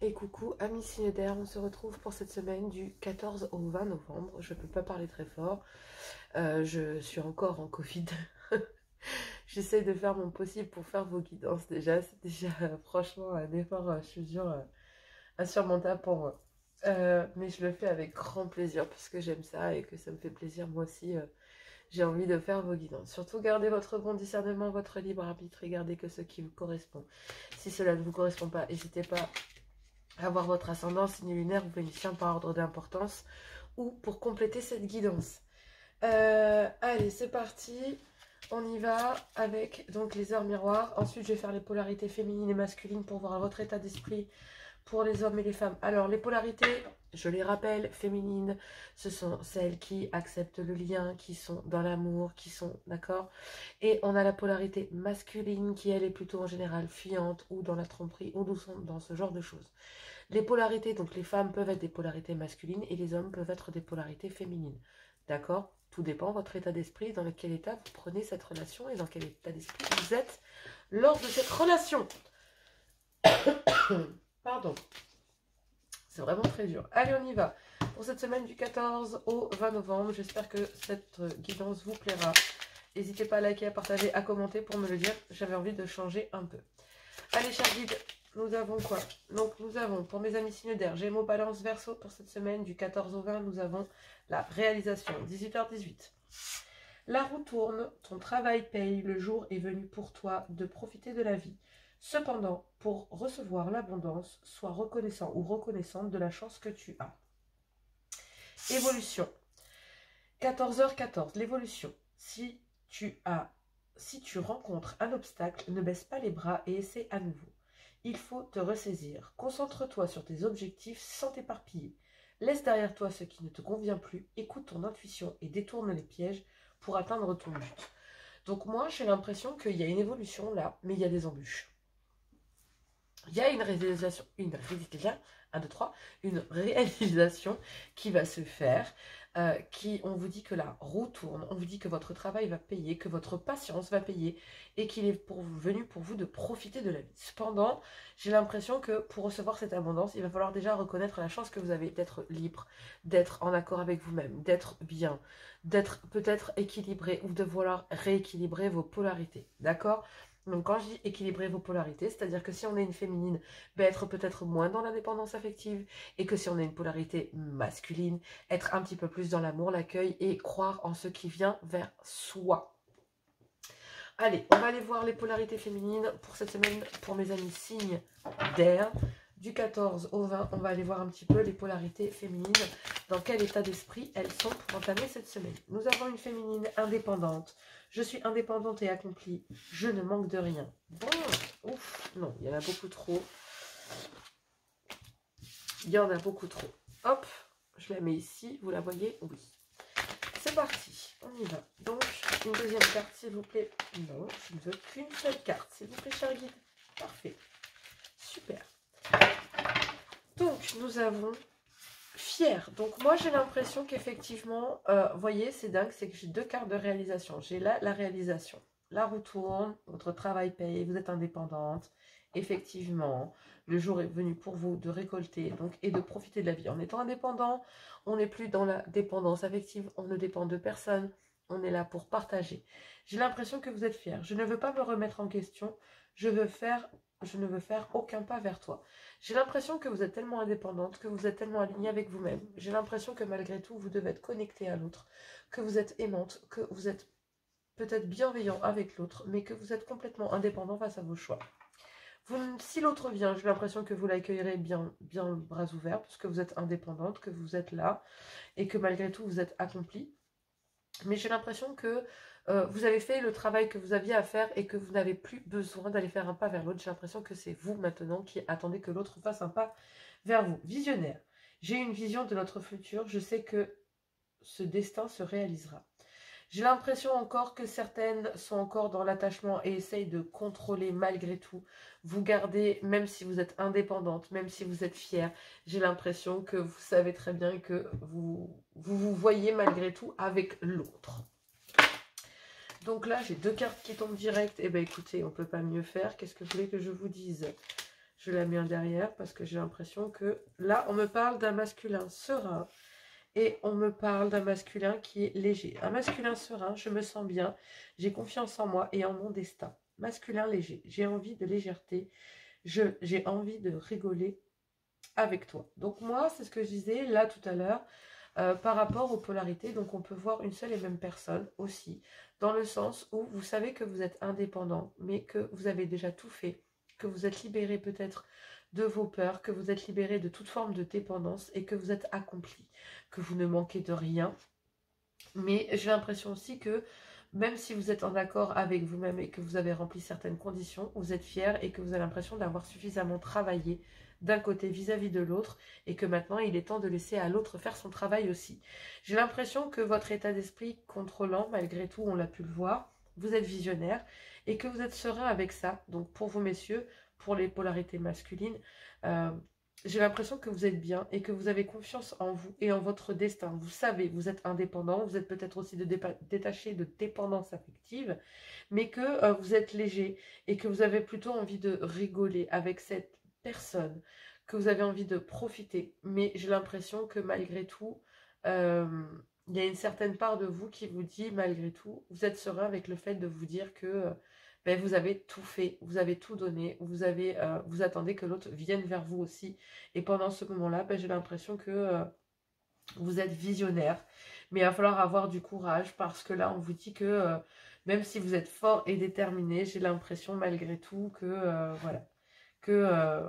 Et coucou, amis signe d'air, on se retrouve pour cette semaine du 14 au 20 novembre. Je peux pas parler très fort, je suis encore en Covid. J'essaie de faire mon possible pour faire vos guidances déjà. C'est déjà franchement un effort, je te jure, insurmontable pour moi. Mais je le fais avec grand plaisir parce que j'aime ça et que ça me fait plaisir moi aussi. J'ai envie de faire vos guidances. Surtout gardez votre bon discernement, votre libre arbitre et gardez que ce qui vous correspond. Si cela ne vous correspond pas, n'hésitez pas avoir votre ascendant, signe lunaire ou vénitien par ordre d'importance ou pour compléter cette guidance. Allez, c'est parti. On y va avec donc les heures miroirs. Ensuite, je vais faire les polarités féminines et masculines pour voir votre état d'esprit pour les hommes et les femmes. Alors, les polarités, je les rappelle, féminines, ce sont celles qui acceptent le lien, qui sont dans l'amour, qui sont, d'accord? Et on a la polarité masculine qui, elle, est plutôt en général fuyante ou dans la tromperie ou dans ce genre de choses. Les polarités, donc les femmes peuvent être des polarités masculines et les hommes peuvent être des polarités féminines. D'accord? Tout dépend de votre état d'esprit, dans quel état vous prenez cette relation et dans quel état d'esprit vous êtes lors de cette relation. Pardon. C'est vraiment très dur. Allez, on y va. Pour cette semaine du 14 au 20 novembre, j'espère que cette guidance vous plaira. N'hésitez pas à liker, à partager, à commenter pour me le dire. J'avais envie de changer un peu. Allez, chers guides, nous avons quoi? Donc, nous avons, pour mes amis signes d'air, Gémeaux, Balance, Verseau, pour cette semaine du 14 au 20, nous avons la réalisation, 18h18. La roue tourne, ton travail paye, le jour est venu pour toi de profiter de la vie. Cependant, pour recevoir l'abondance, sois reconnaissant ou reconnaissante de la chance que tu as. Évolution. 14h14, l'évolution. Si tu rencontres un obstacle, ne baisse pas les bras et essaie à nouveau. Il faut te ressaisir. Concentre-toi sur tes objectifs sans t'éparpiller. Laisse derrière toi ce qui ne te convient plus. Écoute ton intuition et détourne les pièges pour atteindre ton but. Donc moi, j'ai l'impression qu'il y a une évolution là, mais il y a des embûches. Il y a une réalisation qui va se faire, on vous dit que la roue tourne, on vous dit que votre travail va payer, que votre patience va payer et qu'il est venu pour vous de profiter de la vie. Cependant, j'ai l'impression que pour recevoir cette abondance, il va falloir déjà reconnaître la chance que vous avez d'être libre, d'être en accord avec vous-même, d'être bien, d'être peut-être équilibré ou de vouloir rééquilibrer vos polarités, d'accord ? Donc quand je dis équilibrer vos polarités, c'est-à-dire que si on est une féminine, être peut-être moins dans l'indépendance affective, et que si on est une polarité masculine, être un petit peu plus dans l'amour, l'accueil et croire en ce qui vient vers soi. Allez, on va aller voir les polarités féminines pour cette semaine, pour mes amis signes d'air. Du 14 au 20, on va aller voir un petit peu les polarités féminines, dans quel état d'esprit elles sont pour entamer cette semaine. Nous avons une féminine indépendante. Je suis indépendante et accomplie. Je ne manque de rien. Bon, ouf, non, il y en a beaucoup trop. Il y en a beaucoup trop. Hop, je la mets ici. Vous la voyez? Oui. C'est parti, on y va. Donc, une deuxième carte, s'il vous plaît. Non, je ne veux qu'une seule carte, s'il vous plaît, cher guide. Parfait. Super. Donc, nous avons fier. Donc, moi, j'ai l'impression qu'effectivement, vous voyez, c'est dingue, c'est que j'ai deux cartes de réalisation. J'ai là la réalisation. La roue tourne, votre travail paye, vous êtes indépendante. Effectivement, le jour est venu pour vous de récolter donc, et de profiter de la vie. En étant indépendant, on n'est plus dans la dépendance affective, on ne dépend de personne, on est là pour partager. J'ai l'impression que vous êtes fier. Je ne veux pas me remettre en question, je ne veux faire aucun pas vers toi. J'ai l'impression que vous êtes tellement indépendante, que vous êtes tellement alignée avec vous-même. J'ai l'impression que malgré tout, vous devez être connectée à l'autre, que vous êtes aimante, que vous êtes peut-être bienveillant avec l'autre, mais que vous êtes complètement indépendant face à vos choix. Si l'autre vient, j'ai l'impression que vous l'accueillerez bien bras ouverts, parce que vous êtes indépendante, que vous êtes là, et que malgré tout, vous êtes accomplie. Mais j'ai l'impression que vous avez fait le travail que vous aviez à faire et que vous n'avez plus besoin d'aller faire un pas vers l'autre. J'ai l'impression que c'est vous maintenant qui attendez que l'autre fasse un pas vers vous. Visionnaire. J'ai une vision de notre futur. Je sais que ce destin se réalisera. J'ai l'impression encore que certaines sont encore dans l'attachement et essayent de contrôler malgré tout. Vous gardez, même si vous êtes indépendante, même si vous êtes fière, j'ai l'impression que vous savez très bien que vous voyez malgré tout avec l'autre. Donc là, j'ai deux cartes qui tombent direct. Eh bien, écoutez, on ne peut pas mieux faire. Qu'est-ce que vous voulez que je vous dise? Je la mets en derrière parce que j'ai l'impression que là, on me parle d'un masculin serein et on me parle d'un masculin qui est léger. Un masculin serein, je me sens bien, j'ai confiance en moi et en mon destin. Masculin léger, j'ai envie de légèreté, j'ai envie de rigoler avec toi. Donc moi, c'est ce que je disais là tout à l'heure par rapport aux polarités. Donc on peut voir une seule et même personne aussi, dans le sens où vous savez que vous êtes indépendant, mais que vous avez déjà tout fait, que vous êtes libéré peut-être de vos peurs, que vous êtes libéré de toute forme de dépendance et que vous êtes accompli, que vous ne manquez de rien. Mais j'ai l'impression aussi que même si vous êtes en accord avec vous-même et que vous avez rempli certaines conditions, vous êtes fier et que vous avez l'impression d'avoir suffisamment travaillé d'un côté vis-à-vis de l'autre et que maintenant il est temps de laisser à l'autre faire son travail aussi. J'ai l'impression que votre état d'esprit contrôlant, malgré tout, on l'a pu le voir, vous êtes visionnaire et que vous êtes serein avec ça. Donc pour vous messieurs, pour les polarités masculines, j'ai l'impression que vous êtes bien et que vous avez confiance en vous et en votre destin. Vous savez, vous êtes indépendant, vous êtes peut-être aussi détaché de dépendance affective, mais que vous êtes léger et que vous avez plutôt envie de rigoler avec cette personne, que vous avez envie de profiter. Mais j'ai l'impression que malgré tout, il y a une certaine part de vous qui vous dit, malgré tout, vous êtes serein avec le fait de vous dire que ben, vous avez tout fait, vous avez tout donné, vous attendez que l'autre vienne vers vous aussi. Et pendant ce moment-là, ben, j'ai l'impression que vous êtes visionnaire. Mais il va falloir avoir du courage parce que là, on vous dit que même si vous êtes fort et déterminé, j'ai l'impression malgré tout que, voilà, que,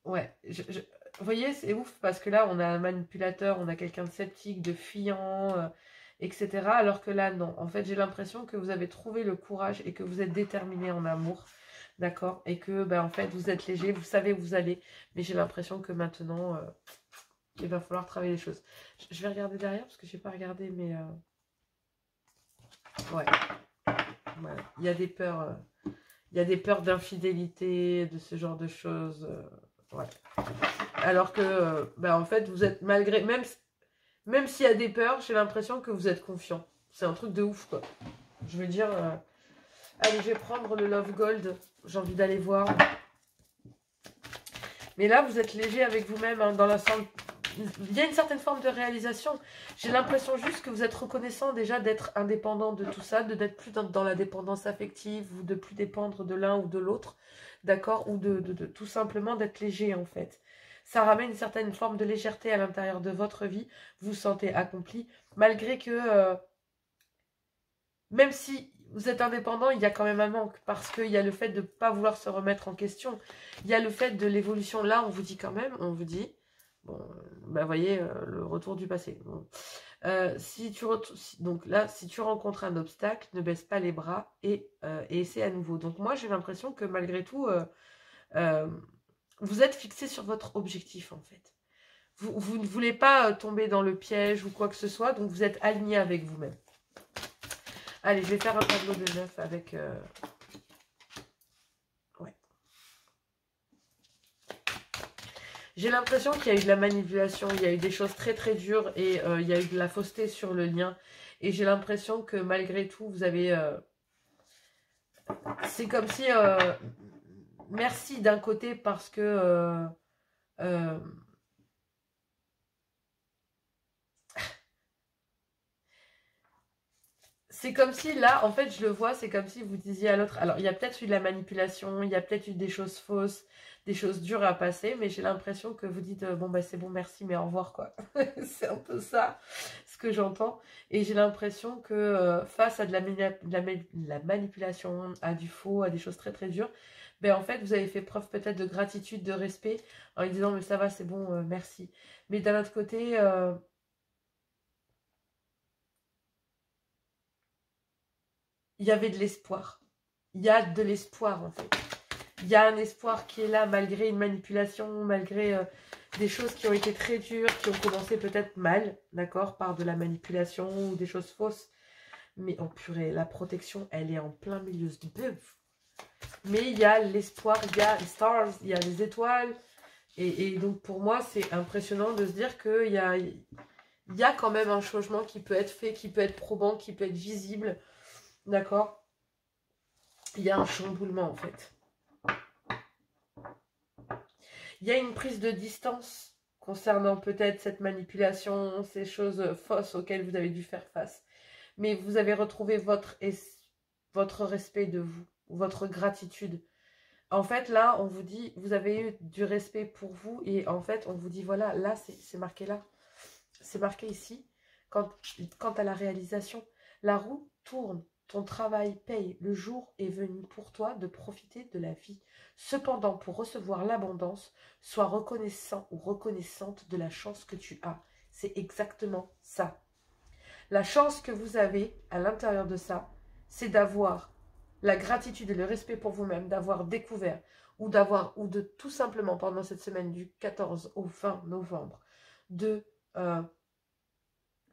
ouais, vous voyez, c'est ouf parce que là, on a un manipulateur, on a quelqu'un de sceptique, de fuyant, etc. Alors que là, non. En fait, j'ai l'impression que vous avez trouvé le courage et que vous êtes déterminé en amour, d'accord? Et que, ben, en fait, vous êtes léger, vous savez où vous allez. Mais j'ai l'impression que maintenant, il va falloir travailler les choses. Je vais regarder derrière parce que je n'ai pas regardé, mais... ouais. Voilà. Il y a des peurs... il y a des peurs d'infidélité, de ce genre de choses. Ouais. Alors que, ben, en fait, vous êtes malgré... Même s'il y a des peurs, j'ai l'impression que vous êtes confiant. C'est un truc de ouf, quoi. Je veux dire... allez, je vais prendre le Love Gold. J'ai envie d'aller voir. Mais là, vous êtes léger avec vous-même, hein, dans la sorte... Il y a une certaine forme de réalisation. J'ai l'impression juste que vous êtes reconnaissant déjà d'être indépendant de tout ça, de n'être plus dans la dépendance affective ou de plus dépendre de l'un ou de l'autre, d'accord? Ou de tout simplement d'être léger, en fait. Ça ramène une certaine forme de légèreté à l'intérieur de votre vie. Vous vous sentez accompli, malgré que, même si vous êtes indépendant, il y a quand même un manque, parce qu'il y a le fait de ne pas vouloir se remettre en question. Il y a le fait de l'évolution. Là, on vous dit quand même, on vous dit... Bon, bah, voyez, le retour du passé. Bon. Donc là, si tu rencontres un obstacle, ne baisse pas les bras et essaie à nouveau. Donc moi, j'ai l'impression que malgré tout, vous êtes fixé sur votre objectif, en fait. Vous ne voulez pas tomber dans le piège ou quoi que ce soit, donc vous êtes aligné avec vous-même. Allez, je vais faire un tableau de 9 avec... ouais. J'ai l'impression qu'il y a eu de la manipulation, il y a eu des choses très très dures et il y a eu de la fausseté sur le lien. Et j'ai l'impression que malgré tout, vous avez... c'est comme si... merci d'un côté parce que... c'est comme si là, en fait, je le vois, c'est comme si vous disiez à l'autre... Alors, il y a peut-être eu de la manipulation, il y a peut-être eu des choses fausses, des choses dures à passer, mais j'ai l'impression que vous dites, bon, bah c'est bon, merci, mais au revoir, quoi. C'est un peu ça, ce que j'entends. Et j'ai l'impression que face à de la manipulation, à du faux, à des choses très, très dures, ben en fait, vous avez fait preuve peut-être de gratitude, de respect, en lui disant, mais ça va, c'est bon, merci. Mais d'un autre côté... il y avait de l'espoir. Il y a de l'espoir, en fait. Il y a un espoir qui est là, malgré une manipulation, malgré des choses qui ont été très dures, qui ont commencé peut-être mal, d'accord, par de la manipulation ou des choses fausses. Mais, oh purée, la protection, elle est en plein milieu de bœuf. Mais il y a l'espoir, il y a les stars, il y a les étoiles. Et donc, pour moi, c'est impressionnant de se dire qu'il y a quand même un changement qui peut être fait, qui peut être probant, qui peut être visible. D'accord? Il y a un chamboulement, en fait. Il y a une prise de distance concernant peut-être cette manipulation, ces choses fausses auxquelles vous avez dû faire face. Mais vous avez retrouvé votre respect de vous, votre gratitude. En fait, là, on vous dit, vous avez eu du respect pour vous et en fait, on vous dit, voilà, là, c'est marqué là. C'est marqué ici. Quant à la réalisation, la roue tourne, ton travail paye. Le jour est venu pour toi de profiter de la vie. Cependant, pour recevoir l'abondance, sois reconnaissant ou reconnaissante de la chance que tu as. C'est exactement ça. La chance que vous avez à l'intérieur de ça, c'est d'avoir la gratitude et le respect pour vous-même, d'avoir découvert ou de tout simplement pendant cette semaine du 14 au 20 novembre,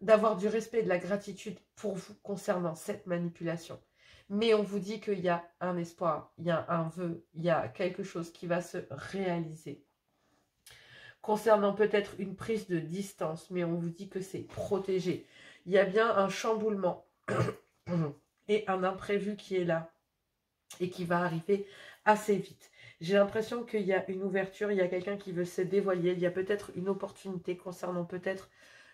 d'avoir du respect et de la gratitude pour vous concernant cette manipulation. Mais on vous dit qu'il y a un espoir, il y a un vœu, il y a quelque chose qui va se réaliser. Concernant peut-être une prise de distance, mais on vous dit que c'est protégé. Il y a bien un chamboulement et un imprévu qui est là et qui va arriver assez vite. J'ai l'impression qu'il y a une ouverture, il y a quelqu'un qui veut se dévoiler, il y a peut-être une opportunité concernant peut-être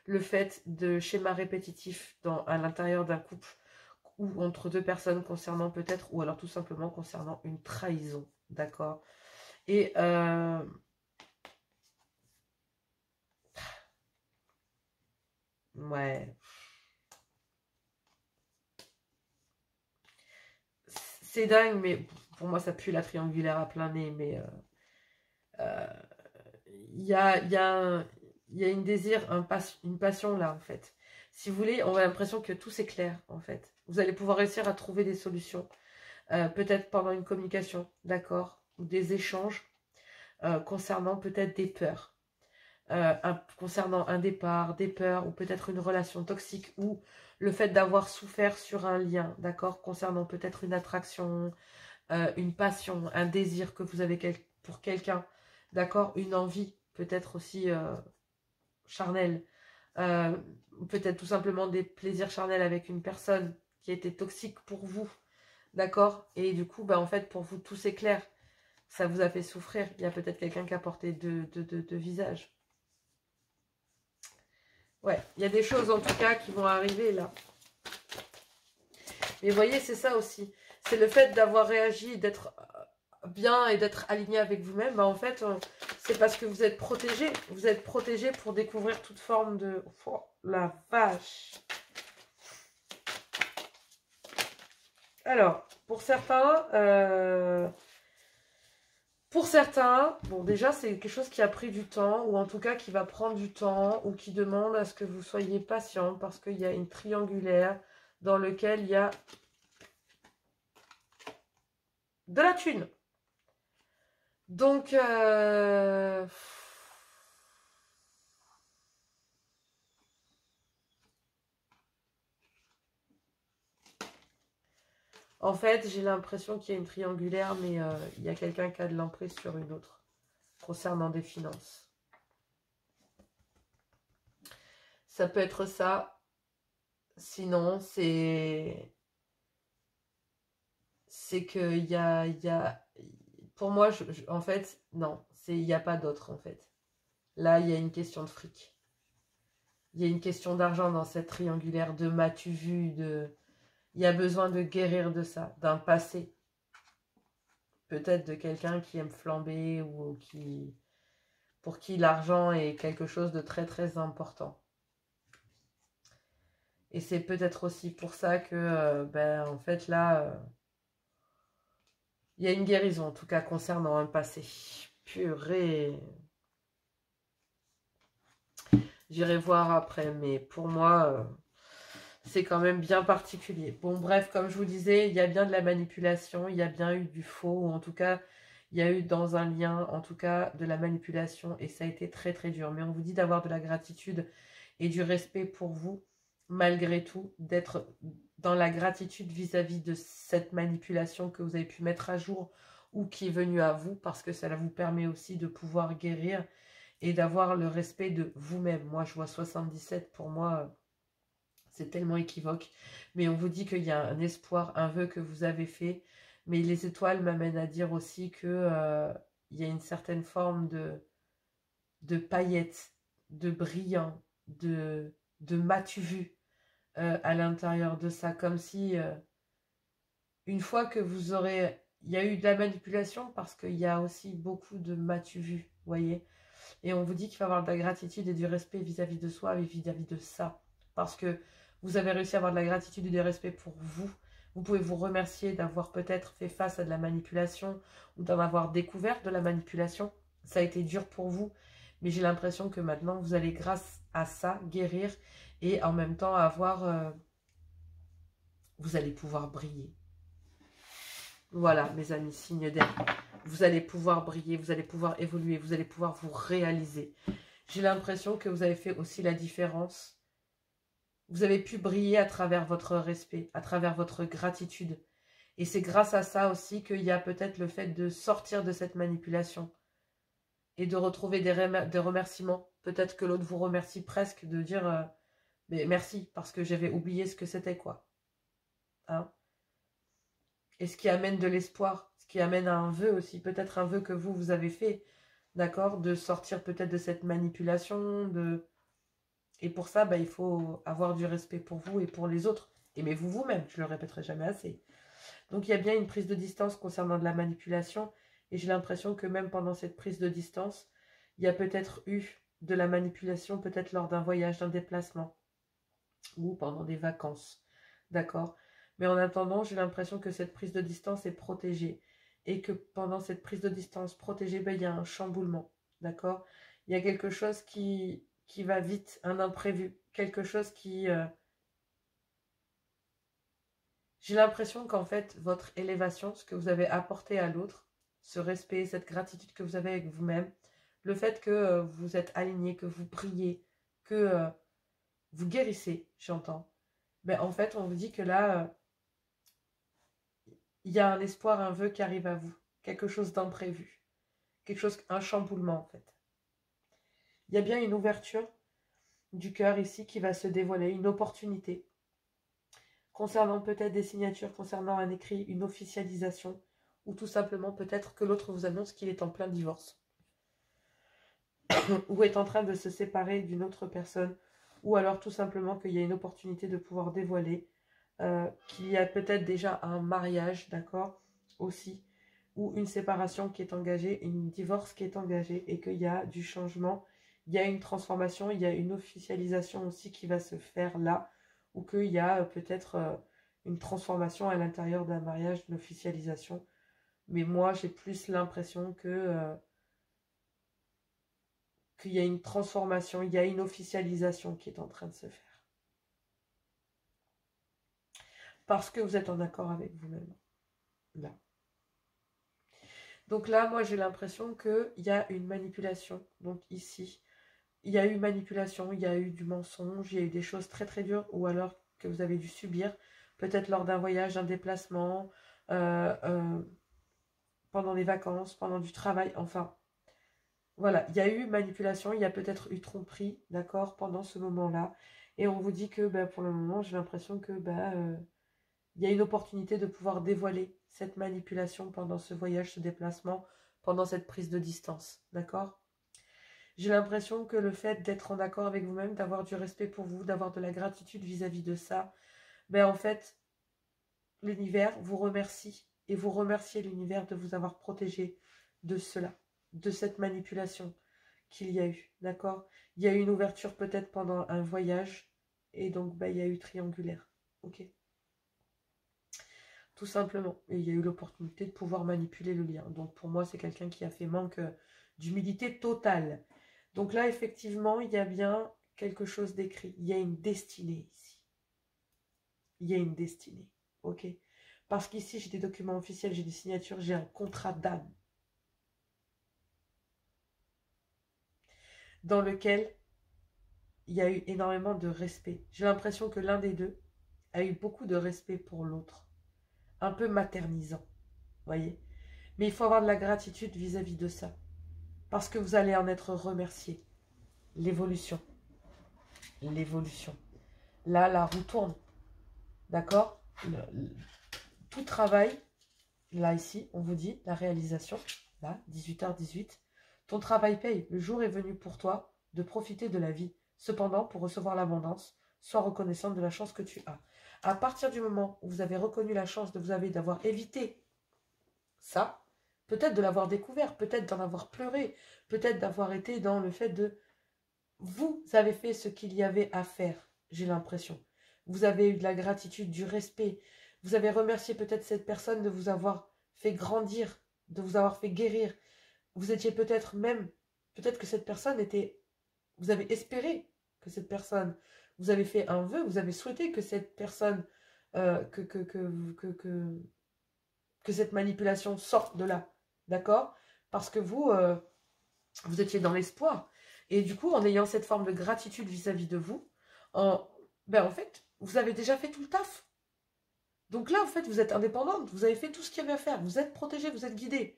le fait de schémas répétitifs à l'intérieur d'un couple ou entre deux personnes concernant peut-être, ou alors tout simplement concernant une trahison, d'accord? Et ouais, c'est dingue, mais pour moi ça pue la triangulaire à plein nez, mais il y a une désir, une passion là en fait. Si vous voulez, on a l'impression que tout c'est clair en fait. Vous allez pouvoir réussir à trouver des solutions, peut-être pendant une communication, d'accord, ou des échanges concernant peut-être des peurs, concernant un départ, des peurs, ou peut-être une relation toxique, ou le fait d'avoir souffert sur un lien, d'accord, concernant peut-être une attraction, une passion, un désir que vous avez pour quelqu'un, d'accord, une envie, peut-être aussi charnelle, peut-être tout simplement des plaisirs charnels avec une personne qui était toxique pour vous, d'accord, et du coup, en fait, pour vous, tout c'est clair, ça vous a fait souffrir, il y a peut-être quelqu'un qui a porté deux visages. Ouais, il y a des choses en tout cas qui vont arriver là. Mais vous voyez, c'est ça aussi. C'est le fait d'avoir réagi, d'être bien et d'être aligné avec vous-même. En fait, c'est parce que vous êtes protégé. Vous êtes protégé pour découvrir toute forme de... Oh, la vache. Alors, pour certains, bon déjà c'est quelque chose qui a pris du temps, ou en tout cas qui va prendre du temps, ou qui demande à ce que vous soyez patient, parce qu'il y a une triangulaire dans laquelle il y a de la thune. Donc, en fait, j'ai l'impression qu'il y a une triangulaire, mais il y a quelqu'un qui a de l'emprise sur une autre, concernant des finances. Ça peut être ça. Sinon, c'est qu'il y a... Pour moi, en fait, non. Il n'y a pas d'autre, en fait. Là, il y a une question de fric. Il y a une question d'argent dans cette triangulaire, de m'as-tu vu, il y a besoin de guérir de ça, d'un passé. Peut-être de quelqu'un qui aime flamber ou pour qui l'argent est quelque chose de très très important. Et c'est peut-être aussi pour ça que, en fait, là, il y a une guérison, en tout cas, concernant un passé. Purée. J'irai voir après, mais pour moi, c'est quand même bien particulier. Bon, bref, comme je vous disais, il y a bien de la manipulation, il y a bien eu du faux, ou en tout cas, il y a eu dans un lien, en tout cas, de la manipulation, et ça a été très très dur. Mais on vous dit d'avoir de la gratitude et du respect pour vous, malgré tout, d'être dans la gratitude vis-à-vis de cette manipulation que vous avez pu mettre à jour ou qui est venue à vous, parce que ça vous permet aussi de pouvoir guérir et d'avoir le respect de vous-même. Moi, je vois 77, pour moi, c'est tellement équivoque. Mais on vous dit qu'il y a un espoir, un vœu que vous avez fait. Mais les étoiles m'amènent à dire aussi que il y a une certaine forme de paillettes, de brillant, de m'as-tu vu à l'intérieur de ça, comme si une fois que vous aurez... Il y a eu de la manipulation parce qu'il y a aussi beaucoup de m'as-tu vu, vous voyez. Et on vous dit qu'il va y avoir de la gratitude et du respect vis-à-vis de soi et vis-à-vis de ça. Parce que vous avez réussi à avoir de la gratitude et du respect pour vous. Vous pouvez vous remercier d'avoir peut-être fait face à de la manipulation ou d'en avoir découvert de la manipulation. Ça a été dur pour vous, mais j'ai l'impression que maintenant, vous allez, grâce à ça, guérir et en même temps avoir... vous allez pouvoir briller. Voilà, mes amis, signe d'air. Vous allez pouvoir briller, vous allez pouvoir évoluer, vous allez pouvoir vous réaliser. J'ai l'impression que vous avez fait aussi la différence. Vous avez pu briller à travers votre respect, à travers votre gratitude. Et c'est grâce à ça aussi qu'il y a peut-être le fait de sortir de cette manipulation et de retrouver des remerciements. Peut-être que l'autre vous remercie presque de dire mais merci parce que j'avais oublié ce que c'était, quoi. Hein? Et ce qui amène de l'espoir, ce qui amène à un vœu aussi, peut-être un vœu que vous avez fait, d'accord, de sortir peut-être de cette manipulation, et pour ça, il faut avoir du respect pour vous et pour les autres. Aimez-vous vous-même, je le répéterai jamais assez. Donc il y a bien une prise de distance concernant de la manipulation, et j'ai l'impression que même pendant cette prise de distance, il y a peut-être eu de la manipulation, peut-être lors d'un voyage, d'un déplacement, ou pendant des vacances, d'accord ? Mais en attendant, j'ai l'impression que cette prise de distance est protégée. Et que pendant cette prise de distance protégée, il y a un chamboulement. D'accord? Il y a quelque chose qui va vite, un imprévu. Quelque chose qui... J'ai l'impression qu'en fait, votre élévation, ce que vous avez apporté à l'autre, ce respect, cette gratitude que vous avez avec vous-même, le fait que vous êtes aligné, que vous priez, que vous guérissez, j'entends. Mais en fait, on vous dit que là... il y a un espoir, un vœu qui arrive à vous. Quelque chose d'imprévu. Quelque chose, un chamboulement en fait. Il y a bien une ouverture du cœur ici qui va se dévoiler, une opportunité. Concernant peut-être des signatures, concernant un écrit, une officialisation. Ou tout simplement peut-être que l'autre vous annonce qu'il est en plein divorce. Ou est en train de se séparer d'une autre personne. Ou alors tout simplement qu'il y a une opportunité de pouvoir dévoiler. Qu'il y a peut-être déjà un mariage, d'accord, aussi, ou une séparation qui est engagée, une divorce qui est engagée, et qu'il y a du changement, il y a une transformation, il y a une officialisation aussi qui va se faire là, ou qu'il y a peut-être une transformation à l'intérieur d'un mariage, une officialisation. Mais moi, j'ai plus l'impression qu'il y a une transformation, il y a une officialisation qui est en train de se faire. Parce que vous êtes en accord avec vous-même. Là. Donc là, moi, j'ai l'impression qu'il y a une manipulation. Donc ici, il y a eu manipulation, il y a eu du mensonge, il y a eu des choses très très dures, ou alors que vous avez dû subir, peut-être lors d'un voyage, d'un déplacement, pendant des vacances, pendant du travail, enfin. Voilà, il y a eu manipulation, il y a peut-être eu tromperie, d'accord, pendant ce moment-là. Et on vous dit que pour le moment, j'ai l'impression que il y a une opportunité de pouvoir dévoiler cette manipulation pendant ce voyage, ce déplacement, pendant cette prise de distance, d'accord? J'ai l'impression que le fait d'être en accord avec vous-même, d'avoir du respect pour vous, d'avoir de la gratitude vis-à-vis de ça, en fait, l'univers vous remercie et vous remerciez l'univers de vous avoir protégé de cela, de cette manipulation qu'il y a eu, d'accord? Il y a eu une ouverture peut-être pendant un voyage et donc il y a eu triangulaire, ok? Tout simplement. Et il y a eu l'opportunité de pouvoir manipuler le lien. Donc pour moi, c'est quelqu'un qui a fait manque d'humilité totale. Donc là, effectivement, il y a bien quelque chose d'écrit. Il y a une destinée ici. Il y a une destinée. Ok? Parce qu'ici, j'ai des documents officiels, j'ai des signatures, j'ai un contrat d'âme. Dans lequel il y a eu énormément de respect. J'ai l'impression que l'un des deux a eu beaucoup de respect pour l'autre. Un peu maternisant, voyez. Mais il faut avoir de la gratitude vis-à-vis de ça. Parce que vous allez en être remercié. L'évolution. L'évolution. Là, la roue tourne. D'accord? Tout travail, là, ici, on vous dit, la réalisation. là, 18h18. Ton travail paye. Le jour est venu pour toi de profiter de la vie. Cependant, pour recevoir l'abondance, sois reconnaissante de la chance que tu as. À partir du moment où vous avez reconnu la chance de vous avez d'avoir évité ça, peut-être de l'avoir découvert, peut-être d'en avoir pleuré, peut-être d'avoir été dans le fait de... Vous avez fait ce qu'il y avait à faire, j'ai l'impression. Vous avez eu de la gratitude, du respect. Vous avez remercié peut-être cette personne de vous avoir fait grandir, de vous avoir fait guérir. Vous étiez peut-être même... Peut-être que cette personne était... Vous avez espéré que cette personne... Vous avez fait un vœu, vous avez souhaité que cette personne... que cette manipulation sorte de là. D'accord? Parce que vous, vous étiez dans l'espoir. Et du coup, en ayant cette forme de gratitude vis-à-vis de vous, en fait, vous avez déjà fait tout le taf. Donc là, en fait, vous êtes indépendante. Vous avez fait tout ce qu'il y avait à faire. Vous êtes protégée, vous êtes guidée.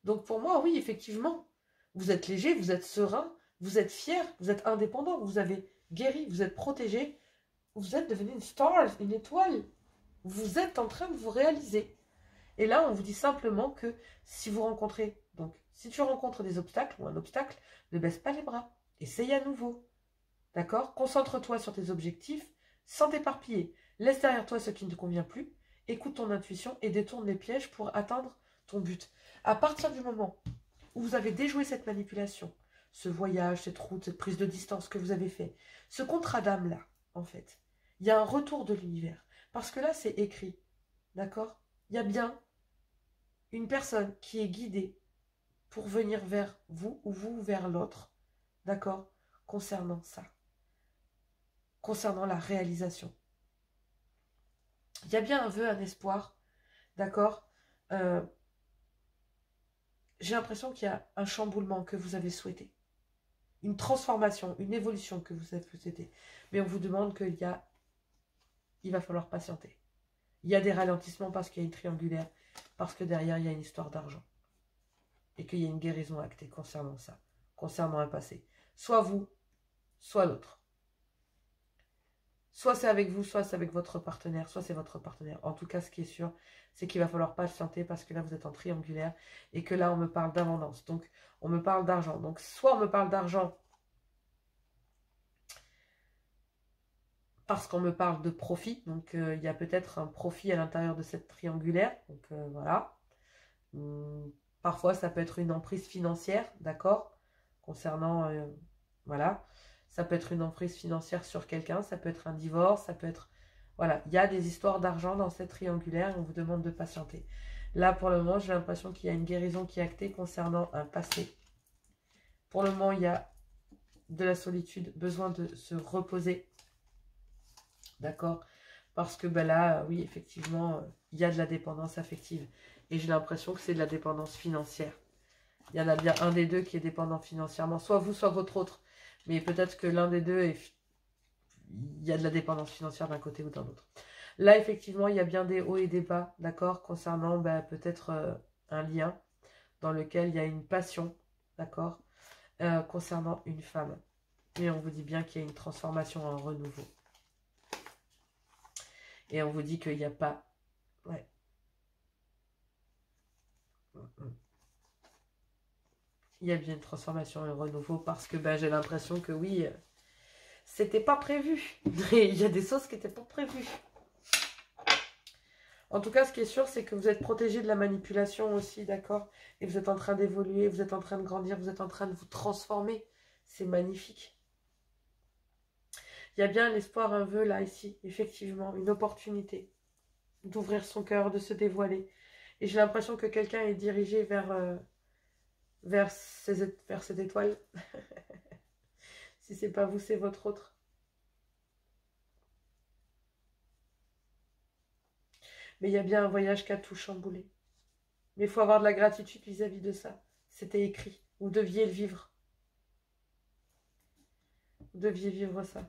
Donc pour moi, oui, effectivement, vous êtes léger, vous êtes serein, vous êtes fier, vous êtes indépendant, vous avez guéri, vous êtes protégé. Vous êtes devenu une star, une étoile. Vous êtes en train de vous réaliser. Et là, on vous dit simplement que si vous rencontrez, donc si tu rencontres des obstacles ou un obstacle, ne baisse pas les bras. Essaye à nouveau. D'accord? Concentre-toi sur tes objectifs sans t'éparpiller. Laisse derrière toi ce qui ne te convient plus. Écoute ton intuition et détourne les pièges pour atteindre ton but. À partir du moment où vous avez déjoué cette manipulation, ce voyage, cette route, cette prise de distance que vous avez fait, ce contrat d'âme-là, en fait, il y a un retour de l'univers. Parce que là, c'est écrit. D'accord? Il y a bien une personne qui est guidée pour venir vers vous ou vous vers l'autre, d'accord, concernant ça, concernant la réalisation. Il y a bien un vœu, un espoir, d'accord. J'ai l'impression qu'il y a un chamboulement que vous avez souhaité, une transformation, une évolution que vous avez souhaité. Mais on vous demande il va falloir patienter. Il y a des ralentissements parce qu'il y a une triangulaire, parce que derrière, il y a une histoire d'argent. Et qu'il y a une guérison actée concernant ça, concernant un passé. Soit vous, soit l'autre. Soit c'est avec vous, soit c'est avec votre partenaire, soit c'est votre partenaire. En tout cas, ce qui est sûr, c'est qu'il va falloir patienter parce que là, vous êtes en triangulaire et que là, on me parle d'abondance. Donc, on me parle d'argent. Donc, soit on me parle d'argent parce qu'on me parle de profit. Donc, il y a peut-être un profit à l'intérieur de cette triangulaire. Donc, voilà. Parfois, ça peut être une emprise financière, d'accord? Concernant, voilà. Ça peut être une emprise financière sur quelqu'un, ça peut être un divorce, ça peut être... Voilà, il y a des histoires d'argent dans cette triangulaire et on vous demande de patienter. Là, pour le moment, j'ai l'impression qu'il y a une guérison qui est actée concernant un passé. Pour le moment, il y a de la solitude, besoin de se reposer. D'accord? Parce que ben là, oui, effectivement, il y a de la dépendance affective. Et j'ai l'impression que c'est de la dépendance financière. Il y en a bien un des deux qui est dépendant financièrement. Soit vous, soit votre autre. Mais peut-être que l'un des deux, il y a de la dépendance financière d'un côté ou d'un autre. Là, effectivement, il y a bien des hauts et des bas, d'accord, concernant peut-être un lien dans lequel il y a une passion, d'accord, concernant une femme. Et on vous dit bien qu'il y a une transformation, un renouveau. Et on vous dit qu'il n'y a pas... Ouais. Il y a bien une transformation et un renouveau parce que j'ai l'impression que oui, c'était pas prévu. Il y a des choses qui n'étaient pas prévues. En tout cas, ce qui est sûr, c'est que vous êtes protégé de la manipulation aussi, d'accord? Et vous êtes en train d'évoluer, vous êtes en train de grandir, vous êtes en train de vous transformer. C'est magnifique. Il y a bien l'espoir, un vœu là, ici, effectivement, une opportunité d'ouvrir son cœur, de se dévoiler. Et j'ai l'impression que quelqu'un est dirigé vers cette étoile. Si c'est pas vous, c'est votre autre. Mais il y a bien un voyage qui a tout chamboulé. Mais il faut avoir de la gratitude vis-à-vis de ça. C'était écrit. Vous deviez le vivre. Vous deviez vivre ça.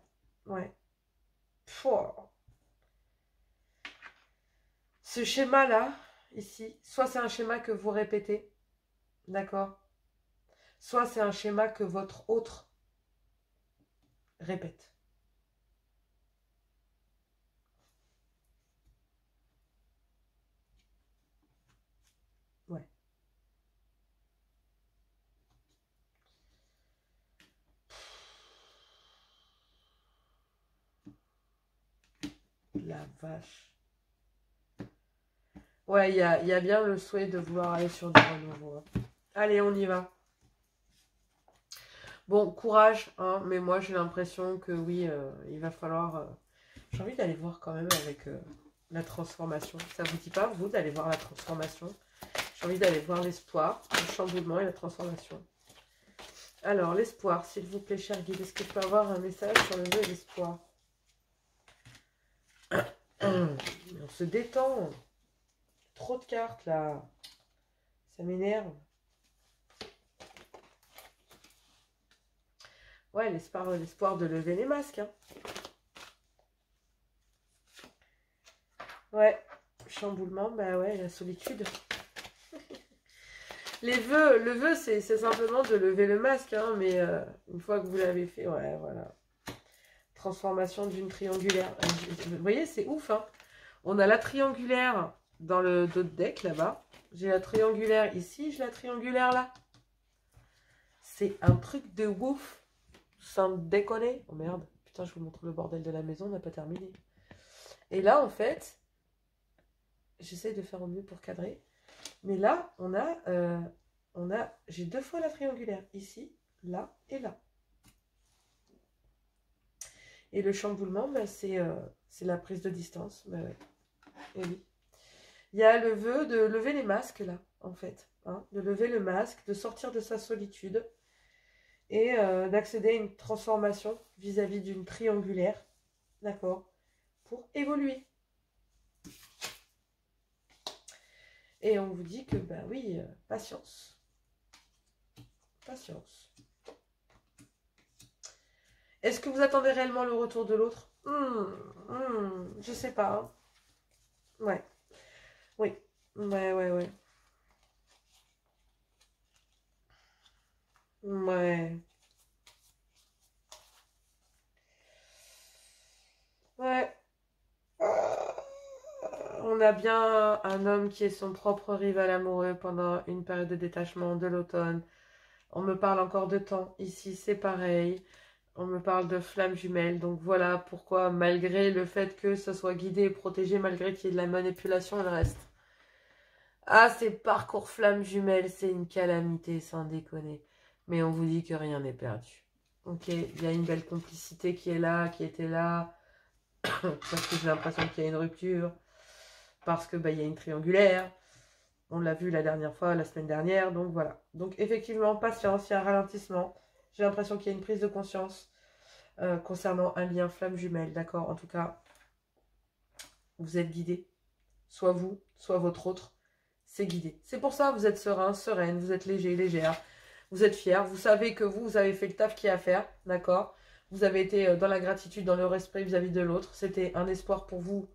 Ouais. Pouah. Ce schéma-là, ici, soit c'est un schéma que vous répétez, d'accord? Soit c'est un schéma que votre autre répète. Ouais. la vache. Ouais, il y a bien le souhait de vouloir aller sur du renouveau. Hein. Allez, on y va. Bon, courage, hein, mais moi j'ai l'impression que oui, il va falloir... J'ai envie d'aller voir quand même avec la transformation. Ça vous dit pas, vous, d'aller voir la transformation? J'ai envie d'aller voir l'espoir, le chamboulement et la transformation. Alors, l'espoir, s'il vous plaît, cher guide, est-ce que je peux avoir un message sur le jeu et l'espoir? On se détend. Trop de cartes, là. Ça m'énerve. Ouais, l'espoir de lever les masques. Hein. Ouais, chamboulement, bah ouais, la solitude. Le vœu, c'est simplement de lever le masque, hein, mais une fois que vous l'avez fait, ouais, voilà. Transformation d'une triangulaire. Vous voyez, c'est ouf, hein. On a la triangulaire dans le dos de deck, là-bas. J'ai la triangulaire ici, j'ai la triangulaire là. C'est un truc de ouf. Sans déconner. Oh merde, putain, je vous montre le bordel de la maison, on n'a pas terminé. Et là, en fait, j'essaie de faire au mieux pour cadrer. Mais là, j'ai 2 fois la triangulaire. Ici, là et là. Et le chamboulement, bah, c'est la prise de distance. Bah, ouais. Et oui. Il y a le vœu de lever les masques, là, en fait. Hein, de lever le masque, de sortir de sa solitude. Et d'accéder à une transformation vis-à-vis d'une triangulaire, d'accord, pour évoluer. Et on vous dit que, ben oui, patience. Patience. Est-ce que vous attendez réellement le retour de l'autre? Je sais pas. Hein. Ouais. Oui. Ouais. Ouais. Ouais. On a bien un homme qui est son propre rival amoureux pendant une période de détachement de l'automne. On me parle encore de temps. Ici, c'est pareil. On me parle de flammes jumelles. Donc voilà pourquoi, malgré le fait que ce soit guidé et protégé, malgré qu'il y ait de la manipulation, il reste. Ah, ces parcours flammes jumelles, c'est une calamité, sans déconner. Mais on vous dit que rien n'est perdu. Ok, il y a une belle complicité qui est là, qui était là. Parce que j'ai l'impression qu'il y a une rupture. Parce que il y a une triangulaire. On l'a vu la dernière fois, la semaine dernière. Donc voilà. Donc effectivement, patience, il y a un ralentissement. J'ai l'impression qu'il y a une prise de conscience concernant un lien flamme jumelle. D'accord? En tout cas, vous êtes guidé. Soit vous, soit votre autre. C'est guidé. C'est pour ça que vous êtes serein, sereine, vous êtes léger, légère. Vous êtes fier. Vous savez que vous avez fait le taf qu'il y a à faire. D'accord? Vous avez été dans la gratitude, dans le respect vis-à-vis de l'autre. C'était un espoir pour vous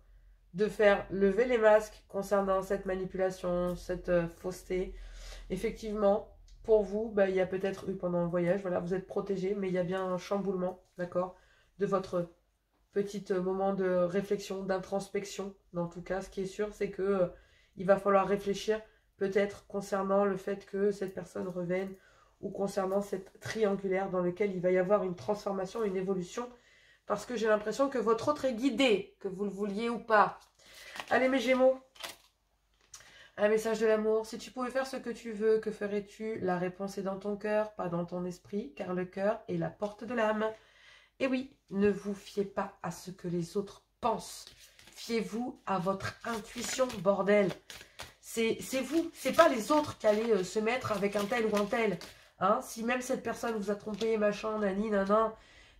de faire lever les masques concernant cette manipulation, cette fausseté. Effectivement, pour vous, il y a peut-être eu pendant le voyage, voilà, vous êtes protégé, mais il y a bien un chamboulement, d'accord, de votre petit moment de réflexion, d'introspection. Dans tout cas, ce qui est sûr, c'est que il va falloir réfléchir peut-être concernant le fait que cette personne revienne ou concernant cette triangulaire dans lequel il va y avoir une transformation, une évolution, parce que j'ai l'impression que votre autre est guidé, que vous le vouliez ou pas. Allez mes Gémeaux, un message de l'amour. Si tu pouvais faire ce que tu veux, que ferais-tu? La réponse est dans ton cœur, pas dans ton esprit, car le cœur est la porte de l'âme. Et oui, ne vous fiez pas à ce que les autres pensent. Fiez-vous à votre intuition, bordel. C'est vous, c'est pas les autres qui allez se mettre avec un tel ou un tel. Hein, si même cette personne vous a trompé, machin, nani, nanan,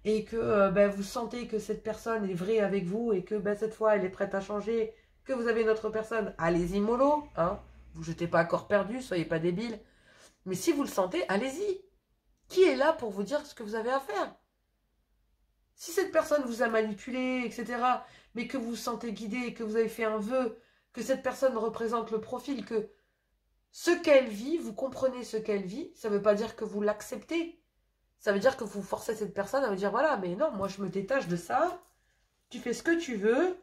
et que vous sentez que cette personne est vraie avec vous et que cette fois elle est prête à changer, que vous avez une autre personne, allez-y mollo, hein, vous jetez pas à corps perdu, soyez pas débiles. Mais si vous le sentez, allez-y. Qui est là pour vous dire ce que vous avez à faire? Si cette personne vous a manipulé, etc., mais que vous vous sentez guidé, que vous avez fait un vœu, que cette personne représente le profil, que ce qu'elle vit, vous comprenez ce qu'elle vit, ça ne veut pas dire que vous l'acceptez. Ça veut dire que vous forcez cette personne à vous dire, voilà, mais non, moi je me détache de ça, tu fais ce que tu veux,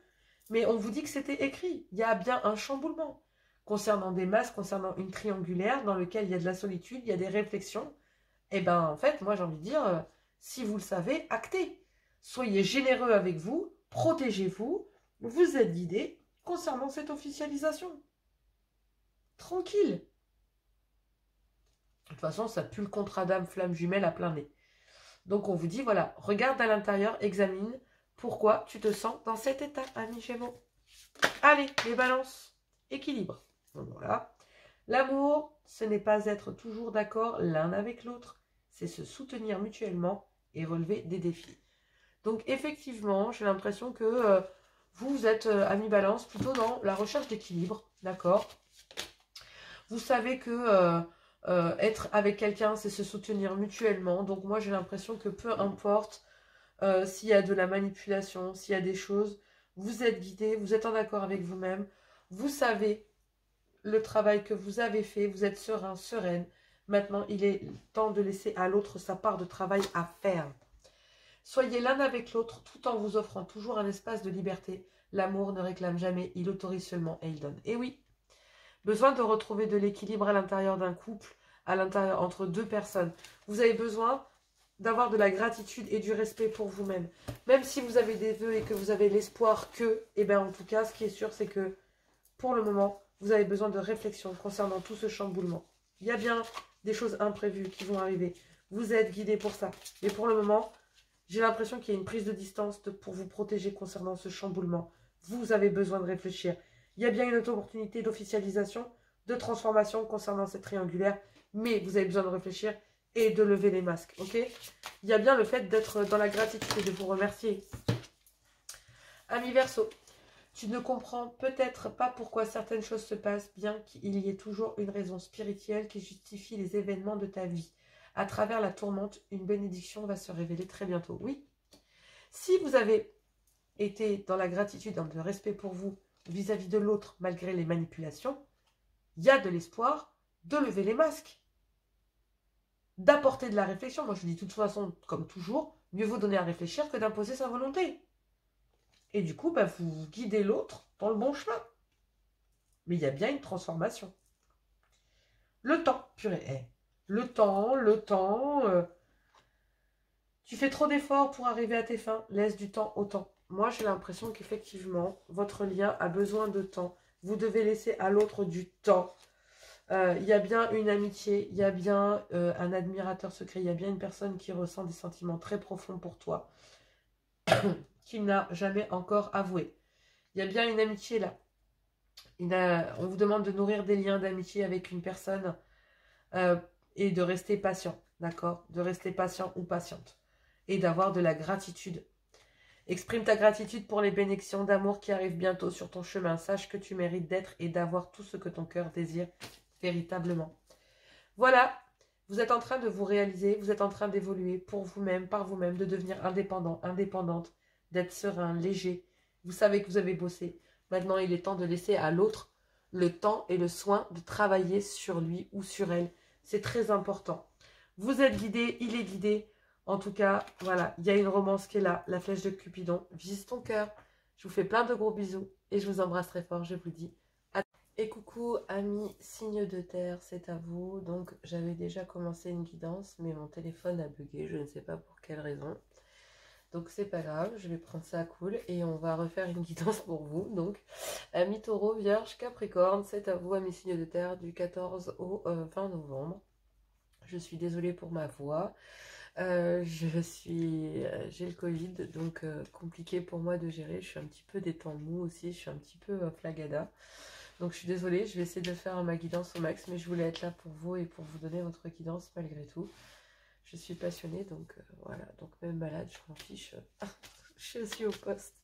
mais on vous dit que c'était écrit. Il y a bien un chamboulement concernant des masses, concernant une triangulaire dans lequel il y a de la solitude, il y a des réflexions. Et ben en fait, moi j'ai envie de dire, si vous le savez, actez. Soyez généreux avec vous, protégez-vous, vous êtes guidé concernant cette officialisation. Tranquille. De toute façon, ça pue le contrat d'âme flamme jumelle à plein nez. Donc, on vous dit, voilà, regarde à l'intérieur, examine pourquoi tu te sens dans cet état, ami Gémeaux. Allez, les balances, équilibre. Donc, voilà. L'amour, ce n'est pas être toujours d'accord l'un avec l'autre, c'est se soutenir mutuellement et relever des défis. Donc, effectivement, j'ai l'impression que vous êtes, ami Balance, plutôt dans la recherche d'équilibre, d'accord? Vous savez que être avec quelqu'un, c'est se soutenir mutuellement. Donc moi, j'ai l'impression que peu importe s'il y a de la manipulation, s'il y a des choses, vous êtes guidé, vous êtes en accord avec vous-même. Vous savez le travail que vous avez fait, vous êtes serein, sereine. Maintenant, il est temps de laisser à l'autre sa part de travail à faire. Soyez l'un avec l'autre tout en vous offrant toujours un espace de liberté. L'amour ne réclame jamais, il autorise seulement et il donne. Et oui, besoin de retrouver de l'équilibre à l'intérieur d'un couple, à l'intérieur entre deux personnes. Vous avez besoin d'avoir de la gratitude et du respect pour vous-même. Même si vous avez des vœux et que vous avez l'espoir que, eh bien en tout cas, ce qui est sûr, c'est que pour le moment, vous avez besoin de réflexion concernant tout ce chamboulement. Il y a bien des choses imprévues qui vont arriver. Vous êtes guidé pour ça. Mais pour le moment, j'ai l'impression qu'il y a une prise de distance pour vous protéger concernant ce chamboulement. Vous avez besoin de réfléchir. Il y a bien une opportunité d'officialisation, de transformation concernant cette triangulaire, mais vous avez besoin de réfléchir et de lever les masques, ok? Il y a bien le fait d'être dans la gratitude et de vous remercier. Ami Verseau, tu ne comprends peut-être pas pourquoi certaines choses se passent, bien qu'il y ait toujours une raison spirituelle qui justifie les événements de ta vie. À travers la tourmente, une bénédiction va se révéler très bientôt. Oui, si vous avez été dans la gratitude, dans le respect pour vous, vis-à-vis de l'autre, malgré les manipulations, il y a de l'espoir de lever les masques, d'apporter de la réflexion. Moi, je dis de toute façon, comme toujours, mieux vaut donner à réfléchir que d'imposer sa volonté. Et du coup, bah, vous guidez l'autre dans le bon chemin. Mais il y a bien une transformation. Le temps, purée. Le temps. Tu fais trop d'efforts pour arriver à tes fins. Laisse du temps au temps. Moi, j'ai l'impression qu'effectivement, votre lien a besoin de temps. Vous devez laisser à l'autre du temps. Il y a bien une amitié, il y a bien un admirateur secret, il y a bien une personne qui ressent des sentiments très profonds pour toi, qu'il n'a jamais encore avoué. Il y a bien une amitié là. On vous demande de nourrir des liens d'amitié avec une personne et de rester patient, d'accord? De rester patient ou patiente. Et d'avoir de la gratitude. Exprime ta gratitude pour les bénédictions d'amour qui arrivent bientôt sur ton chemin. Sache que tu mérites d'être et d'avoir tout ce que ton cœur désire véritablement. Voilà, vous êtes en train de vous réaliser, vous êtes en train d'évoluer pour vous-même, par vous-même, de devenir indépendant, indépendante, d'être serein, léger. Vous savez que vous avez bossé. Maintenant, il est temps de laisser à l'autre le temps et le soin de travailler sur lui ou sur elle. C'est très important. Vous êtes guidé, il est guidé. En tout cas, voilà, il y a une romance qui est là, la flèche de Cupidon. Vise ton cœur. Je vous fais plein de gros bisous et je vous embrasse très fort, je vous dis. Et coucou amis signes de terre, c'est à vous. Donc j'avais déjà commencé une guidance, mais mon téléphone a bugué, je ne sais pas pour quelle raison. Donc c'est pas grave, je vais prendre ça cool et on va refaire une guidance pour vous. Donc amis taureau, vierge, capricorne, c'est à vous amis signes de terre du 14 au 20 novembre. Je suis désolée pour ma voix. J'ai le Covid, donc compliqué pour moi de gérer. Je suis un petit peu des temps mous aussi, je suis un petit peu flagada. Donc je suis désolée, je vais essayer de faire ma guidance au max, mais je voulais être là pour vous et pour vous donner votre guidance malgré tout. Je suis passionnée, donc voilà. Donc même malade, je m'en fiche. Je suis aussi au poste.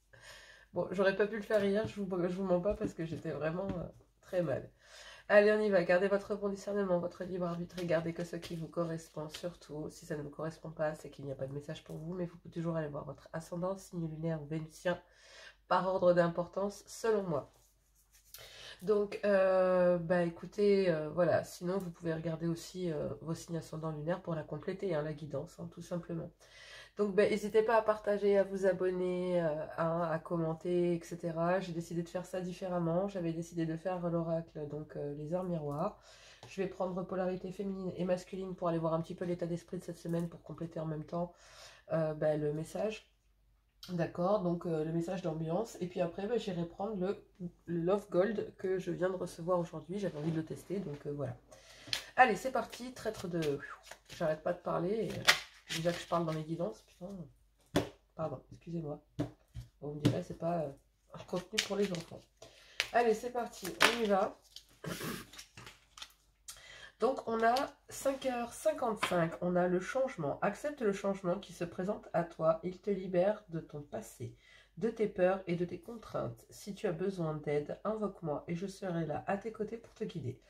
Bon, j'aurais pas pu le faire hier, je vous mens pas parce que j'étais vraiment très mal. Allez, on y va. Gardez votre bon discernement, votre libre arbitre et gardez que ce qui vous correspond. Surtout, si ça ne vous correspond pas, c'est qu'il n'y a pas de message pour vous, mais vous pouvez toujours aller voir votre ascendant, signe lunaire ou vénusien, par ordre d'importance, selon moi. Donc, bah écoutez, voilà, sinon vous pouvez regarder aussi vos signes ascendants lunaires pour la compléter, hein, la guidance, hein, tout simplement. Donc, bah, n'hésitez pas à partager, à vous abonner, à commenter, etc. J'ai décidé de faire ça différemment. J'avais décidé de faire l'oracle, donc les heures miroirs. Je vais prendre polarité féminine et masculine pour aller voir un petit peu l'état d'esprit de cette semaine pour compléter en même temps bah, le message. D'accord, donc le message d'ambiance. Et puis après, bah, j'irai prendre le Love Gold que je viens de recevoir aujourd'hui. J'avais envie de le tester, donc voilà. Allez, c'est parti, traître de... J'arrête pas de parler. Et, déjà que je parle dans les guidances, putain. Pardon, excusez-moi. Vous me direz, c'est pas un contenu pour les enfants. Allez, c'est parti, on y va. Donc, on a 5h55. On a le changement. Accepte le changement qui se présente à toi. Il te libère de ton passé, de tes peurs et de tes contraintes. Si tu as besoin d'aide, invoque-moi et je serai là à tes côtés pour te guider.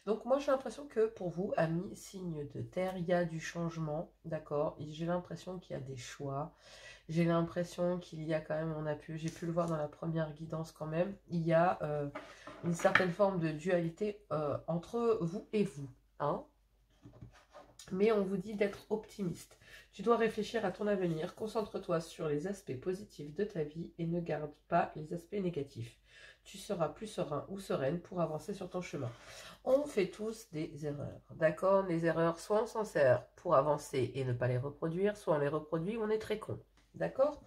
Donc, moi, j'ai l'impression que pour vous, amis, signe de terre, il y a du changement. D'accord? J'ai l'impression qu'il y a des choix. J'ai l'impression qu'il y a quand même, j'ai pu le voir dans la première guidance quand même, il y a une certaine forme de dualité entre vous et vous. Hein, mais on vous dit d'être optimiste. Tu dois réfléchir à ton avenir, concentre-toi sur les aspects positifs de ta vie et ne garde pas les aspects négatifs. Tu seras plus serein ou sereine pour avancer sur ton chemin. On fait tous des erreurs, d'accord? Les erreurs, soit on s'en sert pour avancer et ne pas les reproduire, soit on les reproduit ou on est très con, d'accord?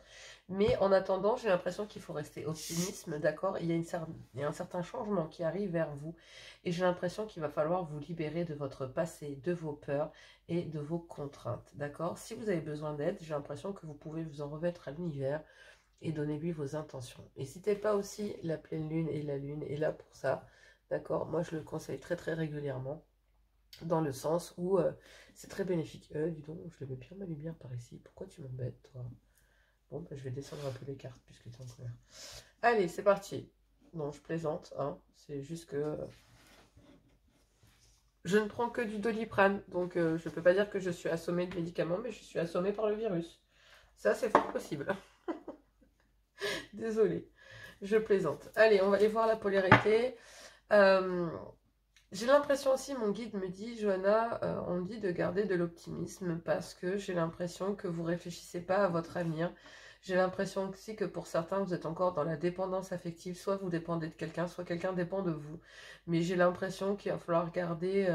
Mais en attendant, j'ai l'impression qu'il faut rester optimiste, d'accord? Il y a un certain changement qui arrive vers vous et j'ai l'impression qu'il va falloir vous libérer de votre passé, de vos peurs et de vos contraintes, d'accord? Si vous avez besoin d'aide, j'ai l'impression que vous pouvez vous en remettre à l'univers et donner-lui vos intentions. N'hésitez pas aussi, la pleine lune et la lune est là pour ça, d'accord? Moi, je le conseille très très régulièrement dans le sens où c'est très bénéfique. Dis donc, je le mets bien ma lumière par ici. Pourquoi tu m'embêtes, toi? Bon, bah, je vais descendre un peu les cartes puisque c'est en couleur. Allez, c'est parti. Non, je plaisante, hein. C'est juste que je ne prends que du Doliprane. Donc, je ne peux pas dire que je suis assommée de médicaments, mais je suis assommée par le virus. Ça, c'est fort possible. Désolée, je plaisante. Allez, on va aller voir la polarité. J'ai l'impression aussi, mon guide me dit, Johanna, on dit de garder de l'optimisme parce que j'ai l'impression que vous ne réfléchissez pas à votre avenir. J'ai l'impression aussi que pour certains, vous êtes encore dans la dépendance affective. Soit vous dépendez de quelqu'un, soit quelqu'un dépend de vous. Mais j'ai l'impression qu'il va falloir garder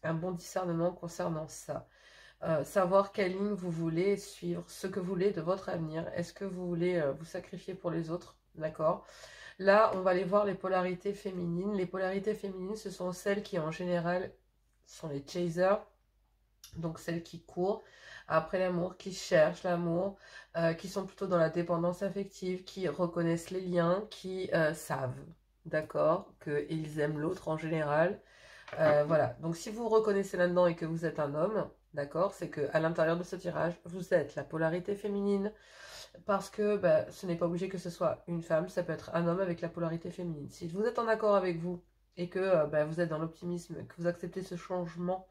un bon discernement concernant ça. Savoir quelle ligne vous voulez suivre, ce que vous voulez de votre avenir. Est-ce que vous voulez vous sacrifier pour les autres? D'accord? Là, on va aller voir les polarités féminines. Les polarités féminines, ce sont celles qui, en général, sont les chasers. Donc, celles qui courent après l'amour, qui cherchent l'amour, qui sont plutôt dans la dépendance affective, qui reconnaissent les liens, qui savent, d'accord, qu'ils aiment l'autre en général. Voilà. Donc, si vous reconnaissez là-dedans et que vous êtes un homme, d'accord, c'est qu'à l'intérieur de ce tirage, vous êtes la polarité féminine, parce que bah, ce n'est pas obligé que ce soit une femme, ça peut être un homme avec la polarité féminine. Si vous êtes en accord avec vous et que bah, vous êtes dans l'optimisme, que vous acceptez ce changement,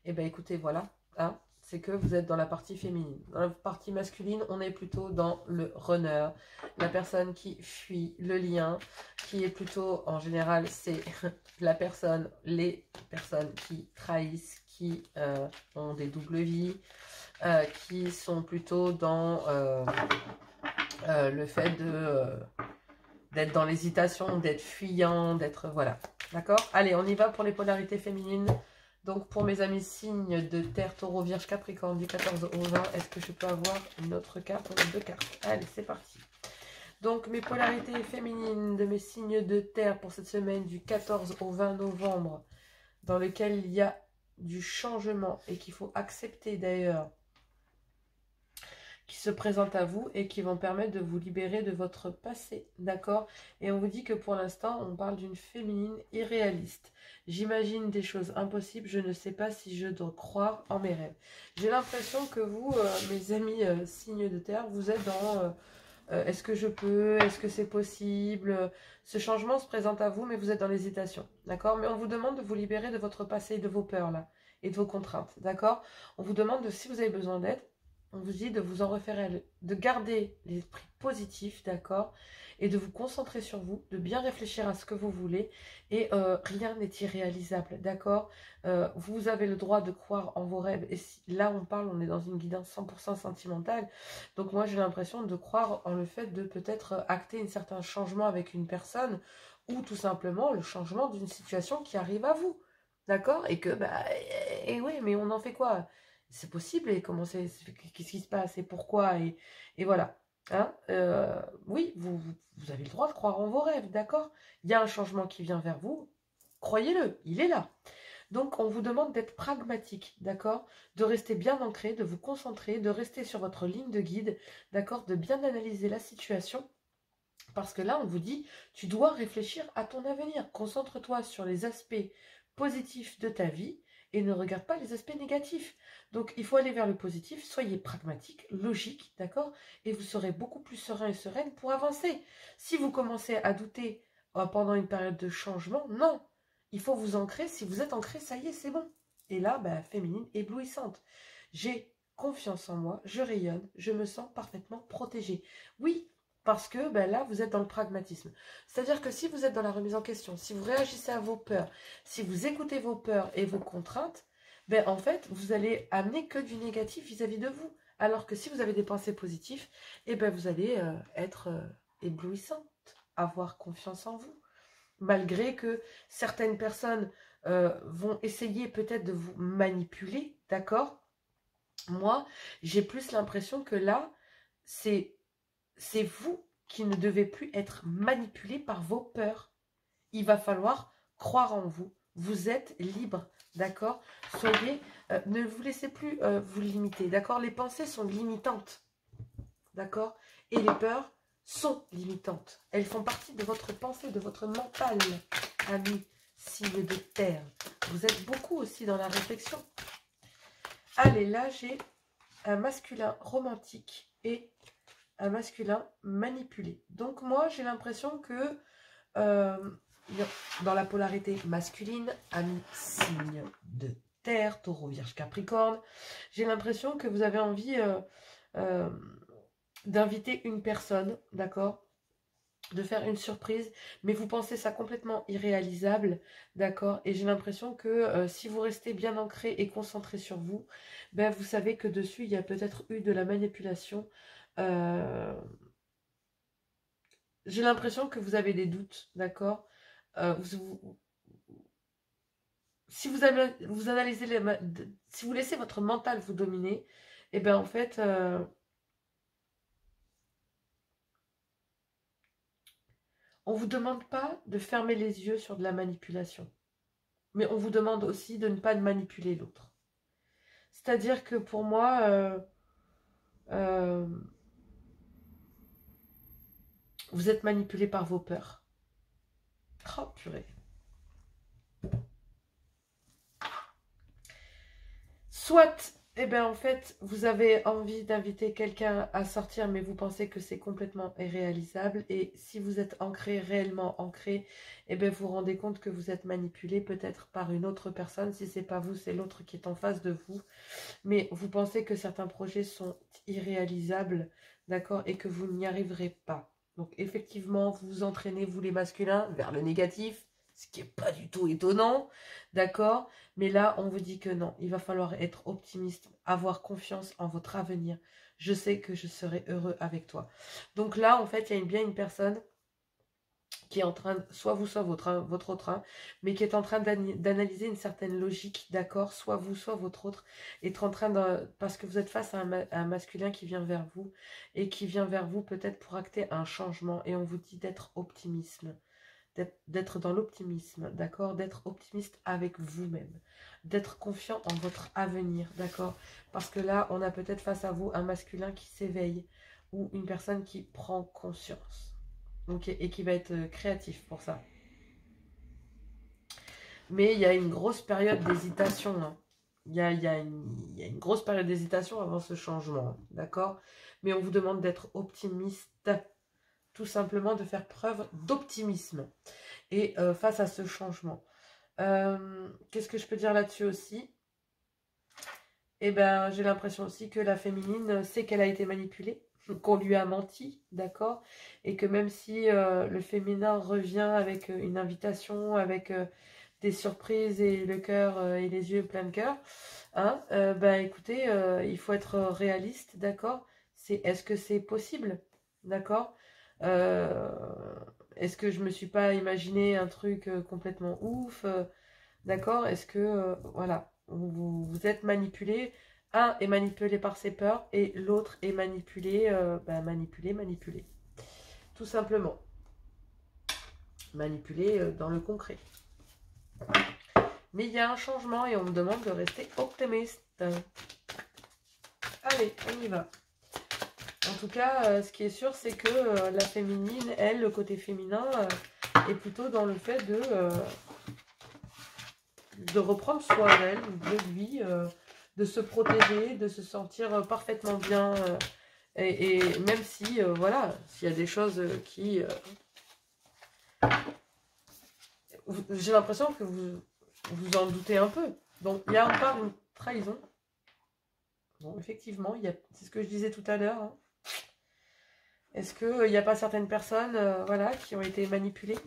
et ben écoutez, voilà, hein, c'est que vous êtes dans la partie féminine. Dans la partie masculine, on est plutôt dans le runner, la personne qui fuit le lien, qui est plutôt, en général, c'est la personne, les personnes qui trahissent, qui ont des doubles vies, qui sont plutôt dans le fait d'être dans l'hésitation, d'être fuyant, d'être... Voilà, d'accord? Allez, on y va pour les polarités féminines. Donc, pour mes amis signes de terre, taureau, vierge, capricorne, du 14 au 20, est-ce que je peux avoir une autre carte? On a deux cartes. Allez, c'est parti. Donc, mes polarités féminines de mes signes de terre pour cette semaine du 14 au 20 novembre, dans lequel il y a du changement et qu'il faut accepter d'ailleurs, qui se présentent à vous et qui vont permettre de vous libérer de votre passé, d'accord? Et on vous dit que pour l'instant, on parle d'une féminine irréaliste. J'imagine des choses impossibles, je ne sais pas si je dois croire en mes rêves. J'ai l'impression que vous, mes amis signes de terre, vous êtes dans... est-ce que je peux? Est-ce que c'est possible? Ce changement se présente à vous, mais vous êtes dans l'hésitation, d'accord? Mais on vous demande de vous libérer de votre passé et de vos peurs, là, et de vos contraintes, d'accord? On vous demande de, si vous avez besoin d'aide, on vous dit de vous en référer, de garder l'esprit positif, d'accord? Et de vous concentrer sur vous, de bien réfléchir à ce que vous voulez. Et rien n'est irréalisable, d'accord? Vous avez le droit de croire en vos rêves. Et si, là, on est dans une guidance 100% sentimentale. Donc moi, j'ai l'impression de croire en le fait de peut-être acter un certain changement avec une personne ou tout simplement le changement d'une situation qui arrive à vous, d'accord? Et que, bah, et oui, mais on en fait quoi? C'est possible et comment qu'est-ce qui se passe et pourquoi et voilà. Hein, oui, vous avez le droit de croire en vos rêves, d'accord? Il y a un changement qui vient vers vous, croyez-le, il est là. Donc, on vous demande d'être pragmatique, d'accord? De rester bien ancré, de vous concentrer, de rester sur votre ligne de guide, d'accord? De bien analyser la situation. Parce que là, on vous dit, tu dois réfléchir à ton avenir. Concentre-toi sur les aspects positifs de ta vie et ne regarde pas les aspects négatifs. Donc, il faut aller vers le positif. Soyez pragmatique, logique, d'accord? Et vous serez beaucoup plus serein et sereine pour avancer. Si vous commencez à douter pendant une période de changement, non. Il faut vous ancrer. Si vous êtes ancré, ça y est, c'est bon. Et là, féminine, éblouissante. J'ai confiance en moi, je rayonne, je me sens parfaitement protégée. Oui, parce que là, vous êtes dans le pragmatisme. C'est-à-dire que si vous êtes dans la remise en question, si vous réagissez à vos peurs, si vous écoutez vos peurs et vos contraintes, en fait, vous allez amener que du négatif vis-à-vis de vous. Alors que si vous avez des pensées positives, vous allez être éblouissante, avoir confiance en vous. Malgré que certaines personnes vont essayer peut-être de vous manipuler, d'accord? Moi, j'ai plus l'impression que là, c'est vous qui ne devez plus être manipulé par vos peurs. Il va falloir croire en vous. Vous êtes libre, d'accord? Soyez, ne vous laissez plus vous limiter, d'accord? Les pensées sont limitantes, d'accord? Et les peurs sont limitantes. Elles font partie de votre pensée, de votre mental, amis, signe de terre. Vous êtes beaucoup aussi dans la réflexion. Allez, là, j'ai un masculin romantique et un masculin manipulé. Donc moi, j'ai l'impression que dans la polarité masculine, ami signe de terre, taureau, vierge, capricorne, j'ai l'impression que vous avez envie d'inviter une personne, d'accord, de faire une surprise, mais vous pensez ça complètement irréalisable, d'accord, et j'ai l'impression que si vous restez bien ancré et concentré sur vous, vous savez que dessus, il y a peut-être eu de la manipulation. J'ai l'impression que vous avez des doutes, d'accord. Si vous analysez si vous laissez votre mental vous dominer, en fait, on ne vous demande pas de fermer les yeux sur de la manipulation. Mais on vous demande aussi de ne pas manipuler l'autre. C'est-à-dire que pour moi, vous êtes manipulé par vos peurs. Oh purée. Soit, en fait, vous avez envie d'inviter quelqu'un à sortir, mais vous pensez que c'est complètement irréalisable. Et si vous êtes ancré, réellement ancré, vous vous rendez compte que vous êtes manipulé peut-être par une autre personne. Si c'est pas vous, c'est l'autre qui est en face de vous. Mais vous pensez que certains projets sont irréalisables, d'accord, et que vous n'y arriverez pas. Donc effectivement, vous vous entraînez, vous les masculins, vers le négatif, ce qui n'est pas du tout étonnant, d'accord? Mais là, on vous dit que non, il va falloir être optimiste, avoir confiance en votre avenir. Je sais que je serai heureux avec toi. Donc là, en fait, il y a bien une personne qui est en train, soit vous, soit votre autre, mais qui est en train d'analyser une certaine logique, d'accord, soit vous, soit votre autre, est en train de, parce que vous êtes face à un masculin qui vient vers vous, et qui vient vers vous peut-être pour acter un changement, et on vous dit d'être optimisme, d'être dans l'optimisme, d'accord, d'être optimiste avec vous-même, d'être confiant en votre avenir, d'accord, parce que là, on a peut-être face à vous un masculin qui s'éveille, ou une personne qui prend conscience. Ok, et qui va être créatif pour ça. Mais il y a une grosse période d'hésitation. Hein. Il y a une grosse période d'hésitation avant ce changement. D'accord? Mais on vous demande d'être optimiste. Tout simplement de faire preuve d'optimisme. Et face à ce changement. Qu'est-ce que je peux dire là-dessus aussi? J'ai l'impression aussi que la féminine sait qu'elle a été manipulée. Qu'on lui a menti, d'accord, et que même si le féminin revient avec une invitation, avec des surprises et le cœur et les yeux pleins de cœur, hein, écoutez, il faut être réaliste, d'accord, est-ce que c'est possible, d'accord, est-ce que je me suis pas imaginé un truc complètement ouf, d'accord, est-ce que, voilà, vous êtes manipulé Un est manipulé par ses peurs et l'autre est manipulé, manipulé. Tout simplement. Manipulé dans le concret. Mais il y a un changement et on me demande de rester optimiste. Allez, on y va. En tout cas, ce qui est sûr, c'est que la féminine, elle, le côté féminin, est plutôt dans le fait de reprendre soin d'elle, de lui, de se protéger, de se sentir parfaitement bien. Et même si, voilà, s'il y a des choses qui... j'ai l'impression que vous en doutez un peu. Donc, il y a encore une trahison. Bon, effectivement, c'est ce que je disais tout à l'heure. Hein. Est-ce qu'il n'y a pas certaines personnes voilà, qui ont été manipulées?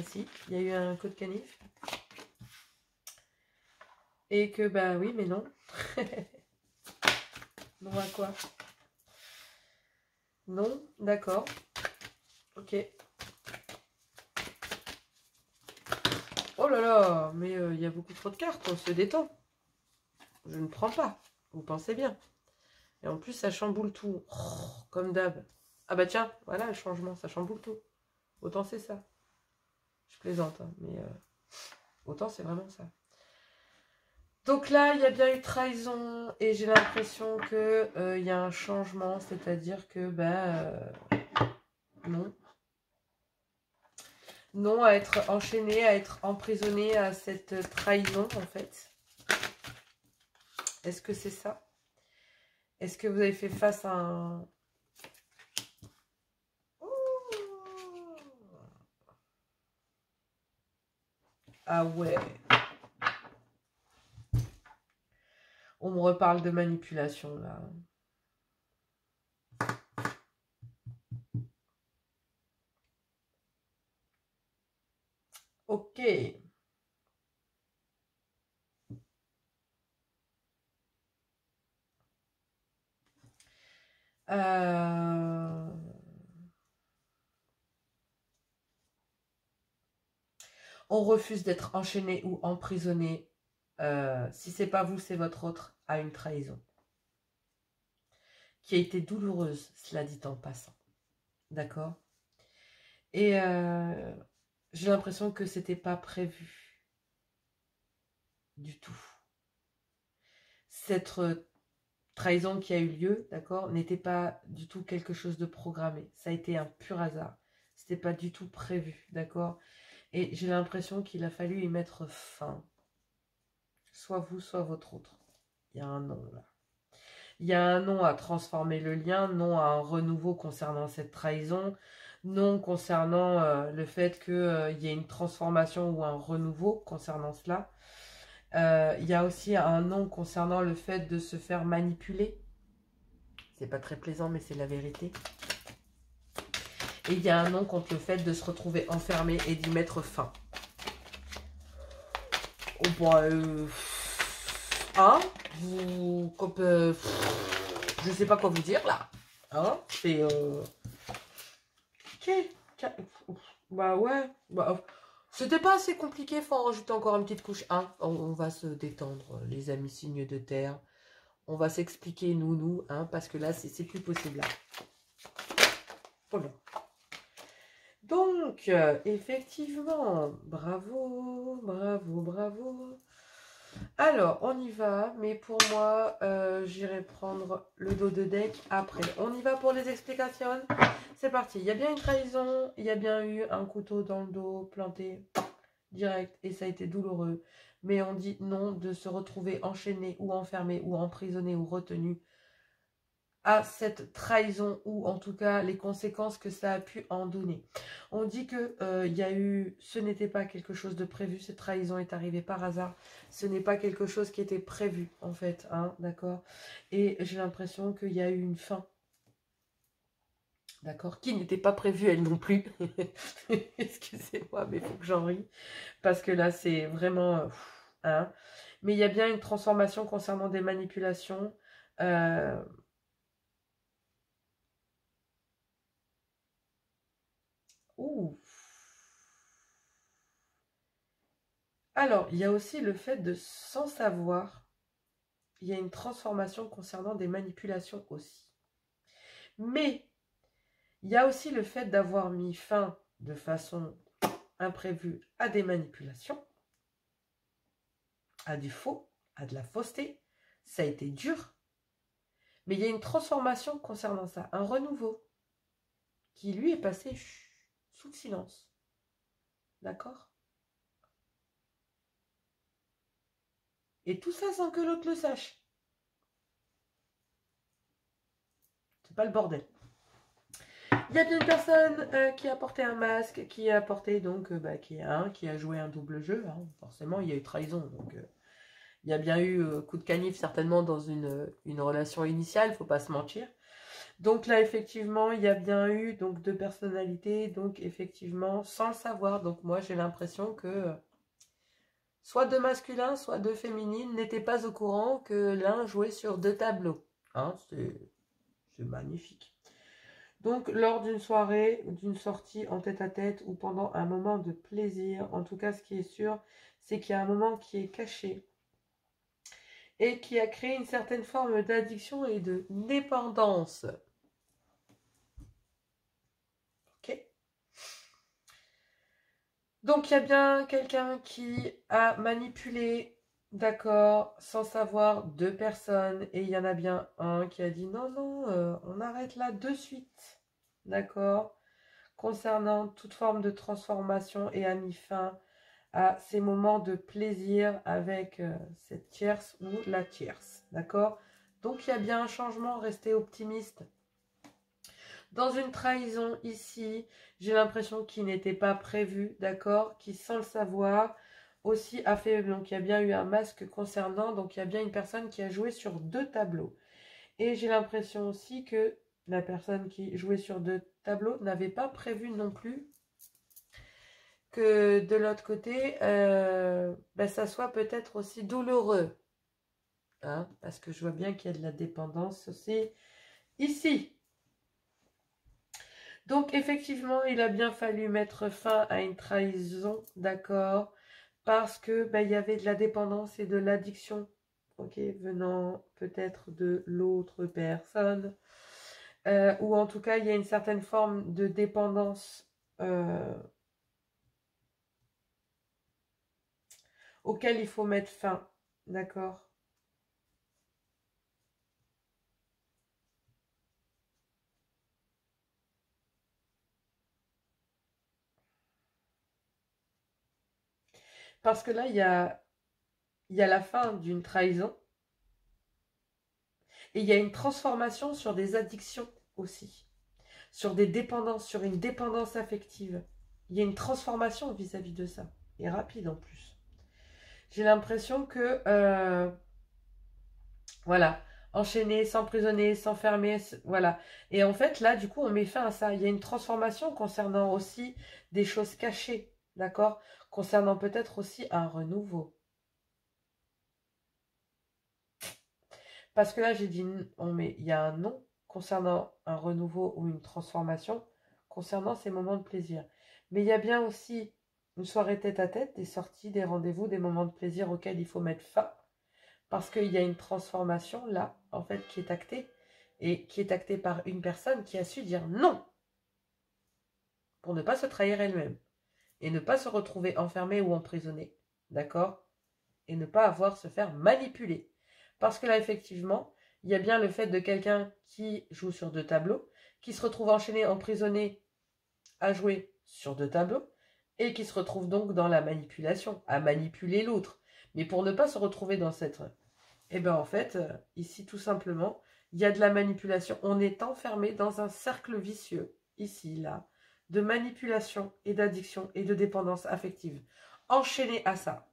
Si, il y a eu un code canif. Et que, oui, mais non. Non à quoi? Non, d'accord. Ok. Oh là là, mais il y a beaucoup trop de cartes, on se détend. Je ne prends pas, vous pensez bien. Et en plus, ça chamboule tout, comme d'hab. Ah bah tiens, voilà le changement, ça chamboule tout. Autant c'est ça. Je plaisante, hein, mais autant c'est vraiment ça. Donc là, il y a bien eu trahison et j'ai l'impression que il y a un changement, c'est-à-dire que non. Non à être enchaîné, à être emprisonné à cette trahison en fait. Est-ce que c'est ça? Est-ce que vous avez fait face à un... Ah ouais. On me reparle de manipulation là. Ok. On refuse d'être enchaîné ou emprisonné. Si c'est pas vous, c'est votre autre, à une trahison. Qui a été douloureuse, cela dit en passant. D'accord? Et j'ai l'impression que c'était pas prévu. Du tout. Cette trahison qui a eu lieu, d'accord, n'était pas du tout quelque chose de programmé. Ça a été un pur hasard. C'était pas du tout prévu, d'accord? Et j'ai l'impression qu'il a fallu y mettre fin. Soit vous, soit votre autre. Il y a un nom là. Il y a un non à transformer le lien, non à un renouveau concernant cette trahison, non concernant le fait qu'il y ait une transformation ou un renouveau concernant cela. Il y a aussi un non concernant le fait de se faire manipuler. C'est pas très plaisant, mais c'est la vérité. Et il y a un non contre le fait de se retrouver enfermé et d'y mettre fin. Oh bah, hein, vous, je sais pas quoi vous dire là. Hein, c'est ok. Bah ouais. Bah, c'était pas assez compliqué, faut en rajouter encore une petite couche. Hein, on va se détendre, les amis signes de terre. On va s'expliquer nous, hein, parce que là, c'est plus possible. Là. Voilà. Donc, effectivement, bravo, bravo, bravo. Alors, on y va, mais pour moi, j'irai prendre le dos de deck après. On y va pour les explications. C'est parti. Il y a bien une trahison, il y a bien eu un couteau dans le dos planté direct et ça a été douloureux. Mais on dit non de se retrouver enchaîné ou enfermé ou emprisonné ou retenu à cette trahison ou en tout cas les conséquences que ça a pu en donner. On dit que y a eu, ce n'était pas quelque chose de prévu, cette trahison est arrivée par hasard, ce n'est pas quelque chose qui était prévu en fait, hein, d'accord? Et j'ai l'impression qu'il y a eu une fin, d'accord? Qui n'était pas prévue elle non plus. Excusez-moi, mais il faut que j'en rie, parce que là c'est vraiment... hein. Mais il y a bien une transformation concernant des manipulations, ouh. Alors, il y a aussi le fait de, sans savoir, il y a une transformation concernant des manipulations aussi. Mais il y a aussi le fait d'avoir mis fin de façon imprévue à des manipulations, à du faux, à de la fausseté. Ça a été dur. Mais il y a une transformation concernant ça, un renouveau, qui lui est passé sous le silence. D'accord? Et tout ça sans que l'autre le sache. C'est pas le bordel. Il y a bien une personne qui a porté un masque, qui a porté donc, qui a joué un double jeu. Hein. Forcément, il y a eu trahison. Donc, il y a bien eu coup de canif certainement dans une relation initiale, il ne faut pas se mentir. Donc là, effectivement, il y a bien eu donc deux personnalités, donc effectivement, sans le savoir. Donc moi, j'ai l'impression que soit deux masculins, soit deux féminines n'étaient pas au courant que l'un jouait sur deux tableaux. Hein, c'est magnifique. Donc, lors d'une soirée, d'une sortie en tête-à-tête ou pendant un moment de plaisir, en tout cas, ce qui est sûr, c'est qu'il y a un moment qui est caché et qui a créé une certaine forme d'addiction et de dépendance. Ok. Donc, il y a bien quelqu'un qui a manipulé, d'accord, sans savoir, deux personnes. Et il y en a bien un qui a dit non, non, on arrête là de suite. D'accord. Concernant toute forme de transformation et a mis fin à ces moments de plaisir avec cette tierce ou la tierce. D'accord? Donc, il y a bien un changement. Restez optimiste. Dans une trahison ici, j'ai l'impression qu'il n'était pas prévu, d'accord, qui sans le savoir aussi a fait, donc il y a bien eu un masque concernant, donc il y a bien une personne qui a joué sur deux tableaux. Et j'ai l'impression aussi que la personne qui jouait sur deux tableaux n'avait pas prévu non plus que de l'autre côté, ça soit peut-être aussi douloureux. Hein, parce que je vois bien qu'il y a de la dépendance aussi ici. Donc, effectivement, il a bien fallu mettre fin à une trahison, d'accord, parce que il y avait de la dépendance et de l'addiction, ok, venant peut-être de l'autre personne, ou en tout cas, il y a une certaine forme de dépendance auquel il faut mettre fin, d'accord. Parce que là, il y a la fin d'une trahison et il y a une transformation sur des addictions aussi, sur des dépendances, sur une dépendance affective. Il y a une transformation vis-à-vis de ça, et rapide en plus. J'ai l'impression que, voilà, enchaîner, s'emprisonner, s'enfermer, voilà. Et en fait, là, du coup, on met fin à ça. Il y a une transformation concernant aussi des choses cachées, d'accord? Concernant peut-être aussi un renouveau. Parce que là, j'ai dit, il y a un non concernant un renouveau ou une transformation, concernant ces moments de plaisir. Mais il y a bien aussi une soirée tête-à-tête, des sorties, des rendez-vous, des moments de plaisir auxquels il faut mettre fin. Parce qu'il y a une transformation là, en fait, qui est actée. Et qui est actée par une personne qui a su dire non. Pour ne pas se trahir elle-même. Et ne pas se retrouver enfermée ou emprisonnée. D'accord? Et ne pas avoir se faire manipuler. Parce que là, effectivement, il y a bien le fait de quelqu'un qui joue sur deux tableaux, qui se retrouve enchaîné, emprisonné, à jouer sur deux tableaux, et qui se retrouve donc dans la manipulation, à manipuler l'autre. Mais pour ne pas se retrouver dans cette... Eh bien, en fait, ici, tout simplement, il y a de la manipulation. On est enfermé dans un cercle vicieux, ici, là, de manipulation et d'addiction et de dépendance affective. Enchaîné à ça.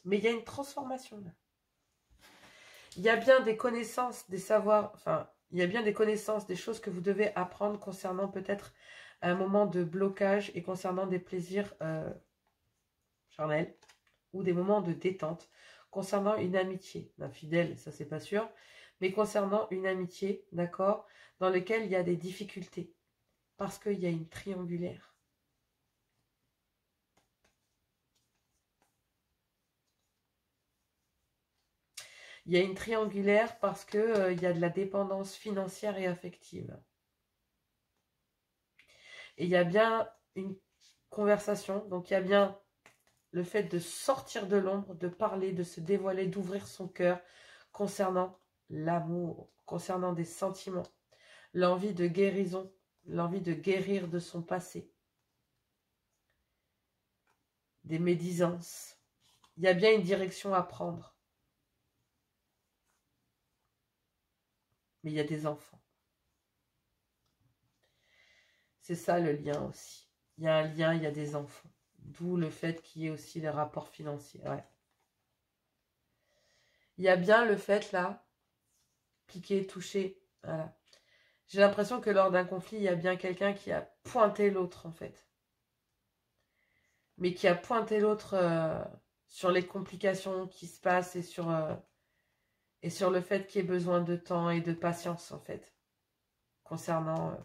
Mais il y a une transformation là. Il y a bien des connaissances, des savoirs, enfin, il y a bien des connaissances, des choses que vous devez apprendre concernant peut-être un moment de blocage et concernant des plaisirs charnels ou des moments de détente, concernant une amitié, infidèle, ça c'est pas sûr, mais concernant une amitié, d'accord, dans laquelle il y a des difficultés, parce qu'il y a une triangulaire. Il y a une triangulaire parce que il y a de la dépendance financière et affective. Et il y a bien une conversation, donc il y a bien le fait de sortir de l'ombre, de parler, de se dévoiler, d'ouvrir son cœur concernant l'amour, concernant des sentiments, l'envie de guérison, l'envie de guérir de son passé, des médisances. Il y a bien une direction à prendre. Mais il y a des enfants. C'est ça le lien aussi. Il y a un lien, il y a des enfants. D'où le fait qu'il y ait aussi les rapports financiers. Ouais. Il y a bien le fait là, piquer, toucher. Voilà. J'ai l'impression que lors d'un conflit, il y a bien quelqu'un qui a pointé l'autre en fait. Mais qui a pointé l'autre sur les complications qui se passent et sur le fait qu'il y ait besoin de temps et de patience en fait. Concernant...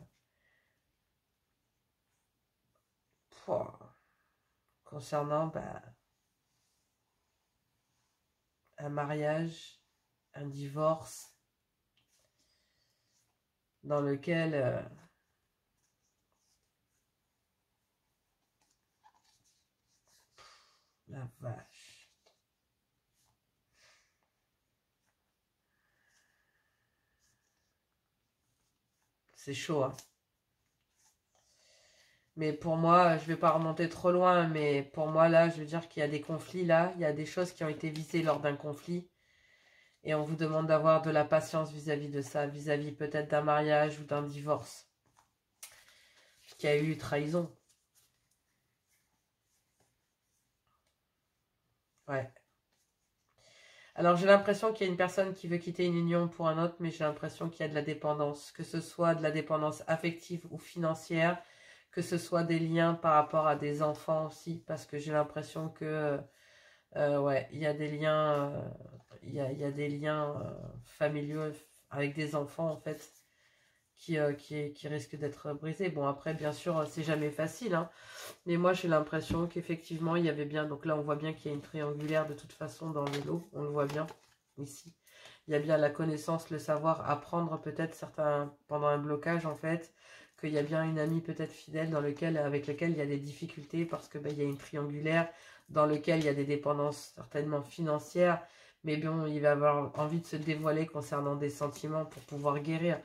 concernant un mariage, un divorce, dans lequel la vache. C'est chaud, hein. Mais pour moi, je ne vais pas remonter trop loin, mais pour moi, là, je veux dire qu'il y a des conflits, là, il y a des choses qui ont été visées lors d'un conflit, et on vous demande d'avoir de la patience vis-à-vis de ça, vis-à-vis peut-être d'un mariage ou d'un divorce, qu'il y a eu trahison. Ouais. Alors, j'ai l'impression qu'il y a une personne qui veut quitter une union pour un autre, mais j'ai l'impression qu'il y a de la dépendance, que ce soit de la dépendance affective ou financière, que ce soit des liens par rapport à des enfants aussi, parce que j'ai l'impression que, ouais, il y a des liens, il y a des liens familiaux avec des enfants, en fait, qui risquent d'être brisés. Bon, après, bien sûr, c'est jamais facile, hein, mais moi, j'ai l'impression qu'effectivement, il y avait bien, donc là, on voit bien qu'il y a une triangulaire de toute façon dans le lot, on le voit bien, ici. Il y a bien la connaissance, le savoir, apprendre peut-être certains, pendant un blocage, en fait, qu'il y a bien une amie peut-être fidèle avec laquelle il y a des difficultés parce que il y a une triangulaire dans lequel il y a des dépendances certainement financières, mais bon, il va avoir envie de se dévoiler concernant des sentiments pour pouvoir guérir.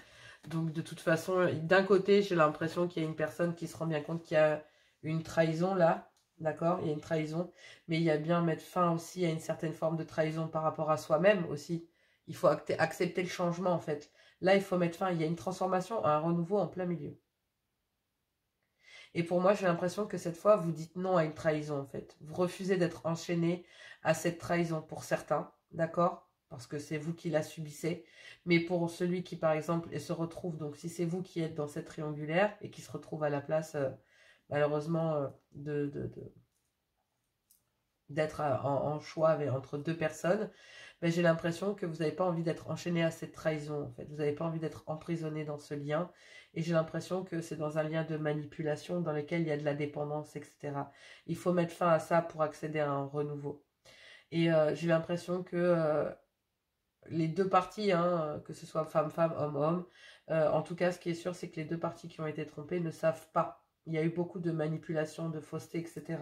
Donc de toute façon, d'un côté, j'ai l'impression qu'il y a une personne qui se rend bien compte qu'il y a une trahison là, d'accord? Il y a une trahison, mais il y a bien mettre fin aussi à une certaine forme de trahison par rapport à soi-même aussi. Il faut accepter le changement en fait. Là, il faut mettre fin, il y a une transformation, un renouveau en plein milieu. Et pour moi, j'ai l'impression que cette fois, vous dites non à une trahison, en fait. Vous refusez d'être enchaîné à cette trahison pour certains, d'accord? Parce que c'est vous qui la subissez. Mais pour celui qui, par exemple, se retrouve, donc si c'est vous qui êtes dans cette triangulaire et qui se retrouve à la place, malheureusement, d'être en choix entre deux personnes, ben, j'ai l'impression que vous n'avez pas envie d'être enchaîné à cette trahison, en fait. Vous n'avez pas envie d'être emprisonné dans ce lien. Et j'ai l'impression que c'est dans un lien de manipulation dans lequel il y a de la dépendance, etc. Il faut mettre fin à ça pour accéder à un renouveau. Et j'ai l'impression que les deux parties, hein, que ce soit femme-femme, homme-homme, en tout cas, ce qui est sûr, c'est que les deux parties qui ont été trompées ne savent pas. Il y a eu beaucoup de manipulation, de fausseté, etc.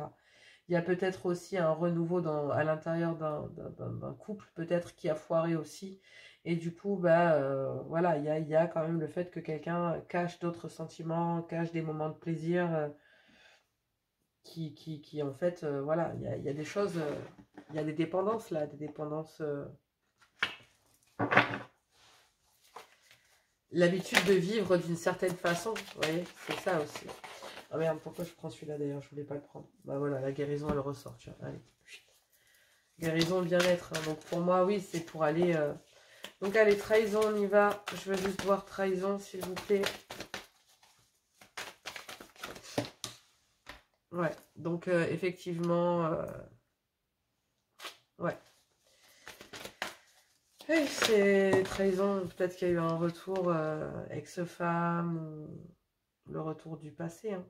Il y a peut-être aussi un renouveau à l'intérieur d'un couple, peut-être qui a foiré aussi. Et du coup, voilà, il y a quand même le fait que quelqu'un cache d'autres sentiments, cache des moments de plaisir, qui en fait, voilà, il y a des choses, il y a des dépendances là, des dépendances. L'habitude de vivre d'une certaine façon, vous voyez, c'est ça aussi. Ah merde, pourquoi je prends celui-là d'ailleurs, je voulais pas le prendre. Bah voilà, la guérison elle ressort, tu vois, allez. Guérison, bien-être. Hein. Donc pour moi, oui, c'est pour aller... Donc allez, trahison, on y va. Je veux juste voir trahison, s'il vous plaît. Ouais, donc effectivement... ouais. Et c'est trahison, peut-être qu'il y a eu un retour ex-femme, ou le retour du passé. Hein.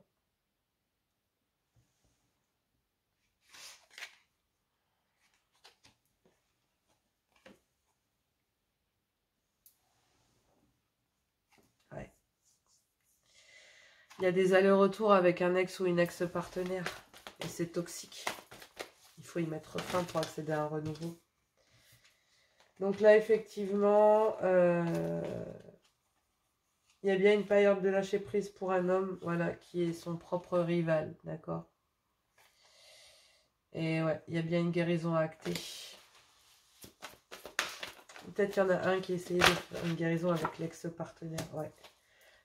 Il y a des allers-retours avec un ex ou une ex-partenaire. Et c'est toxique. Il faut y mettre fin pour accéder à un renouveau. Donc là, effectivement, il y a bien une période de lâcher prise pour un homme, voilà, qui est son propre rival, d'accord? Et ouais, il y a bien une guérison à acter. Peut-être qu'il y en a un qui essaie de faire une guérison avec l'ex-partenaire, ouais.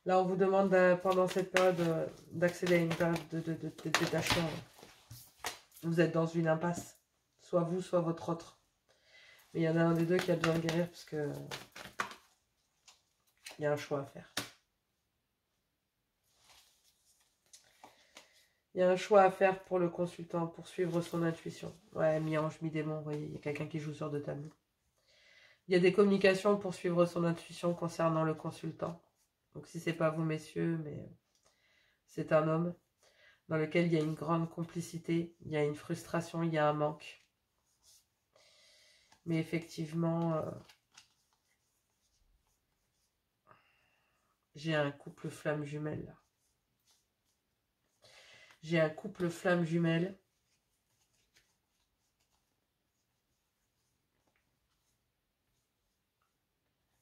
Là, on vous demande pendant cette période d'accéder à une période de détachement. Vous êtes dans une impasse. Soit vous, soit votre autre. Mais il y en a un des deux qui a besoin de guérir parce que il y a un choix à faire. Il y a un choix à faire pour le consultant, pour suivre son intuition. Ouais, mi-ange, mi-démon, vous voyez, il y a quelqu'un qui joue sur deux tableaux. Il y a des communications pour suivre son intuition concernant le consultant. Donc si c'est pas vous, messieurs, mais c'est un homme dans lequel il y a une grande complicité, il y a une frustration, il y a un manque. Mais effectivement, j'ai un couple flamme jumelle là. J'ai un couple flamme jumelle.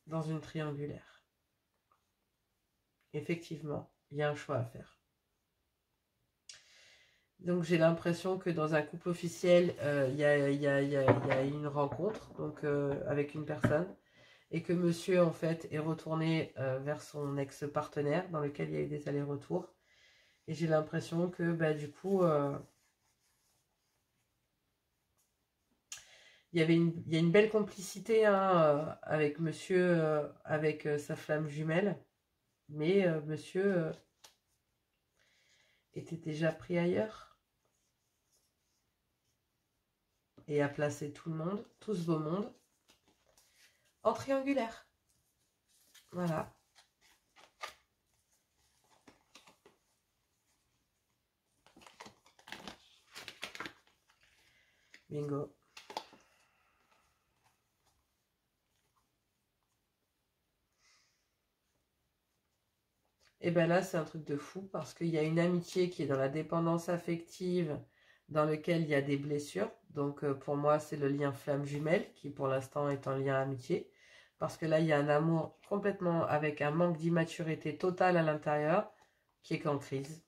Dans une triangulaire. Effectivement, il y a un choix à faire. Donc j'ai l'impression que dans un couple officiel, il y a une rencontre donc, avec une personne. Et que monsieur, en fait, est retourné vers son ex-partenaire dans lequel il y a eu des allers-retours. Et j'ai l'impression que, bah, du coup, il y a une belle complicité hein, avec monsieur, avec sa flamme jumelle. Mais monsieur était déjà pris ailleurs. Et a placé tout le monde, tout ce beau monde, en triangulaire. Voilà. Bingo. Et bien là, c'est un truc de fou parce qu'il y a une amitié qui est dans la dépendance affective, dans lequel il y a des blessures. Donc pour moi, c'est le lien flamme jumelle qui pour l'instant est un lien amitié. Parce que là, il y a un amour complètement avec un manque d'immaturité totale à l'intérieur qui est qu'en crise.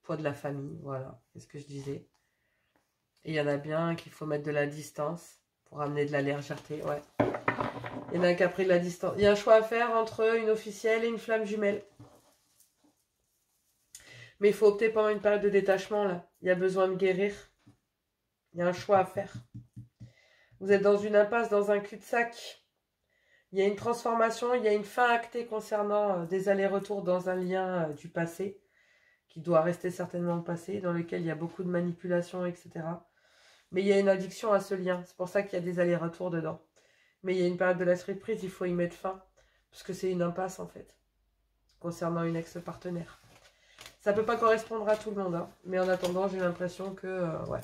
Poids de la famille, voilà, c'est ce que je disais. Et il y en a bien qu'il faut mettre de la distance pour amener de la légèreté, ouais. Il y en a un qui a pris de la distance. Il y a un choix à faire entre une officielle et une flamme jumelle. Mais il faut opter pendant une période de détachement, là. Il y a besoin de guérir. Il y a un choix à faire. Vous êtes dans une impasse, dans un cul-de-sac. Il y a une transformation, il y a une fin actée concernant des allers-retours dans un lien du passé, qui doit rester certainement le passé, dans lequel il y a beaucoup de manipulations, etc. Mais il y a une addiction à ce lien. C'est pour ça qu'il y a des allers-retours dedans. Mais il y a une période de lâcher prise, il faut y mettre fin. Parce que c'est une impasse, en fait, concernant une ex-partenaire. Ça ne peut pas correspondre à tout le monde, hein. Mais en attendant, j'ai l'impression que, ouais,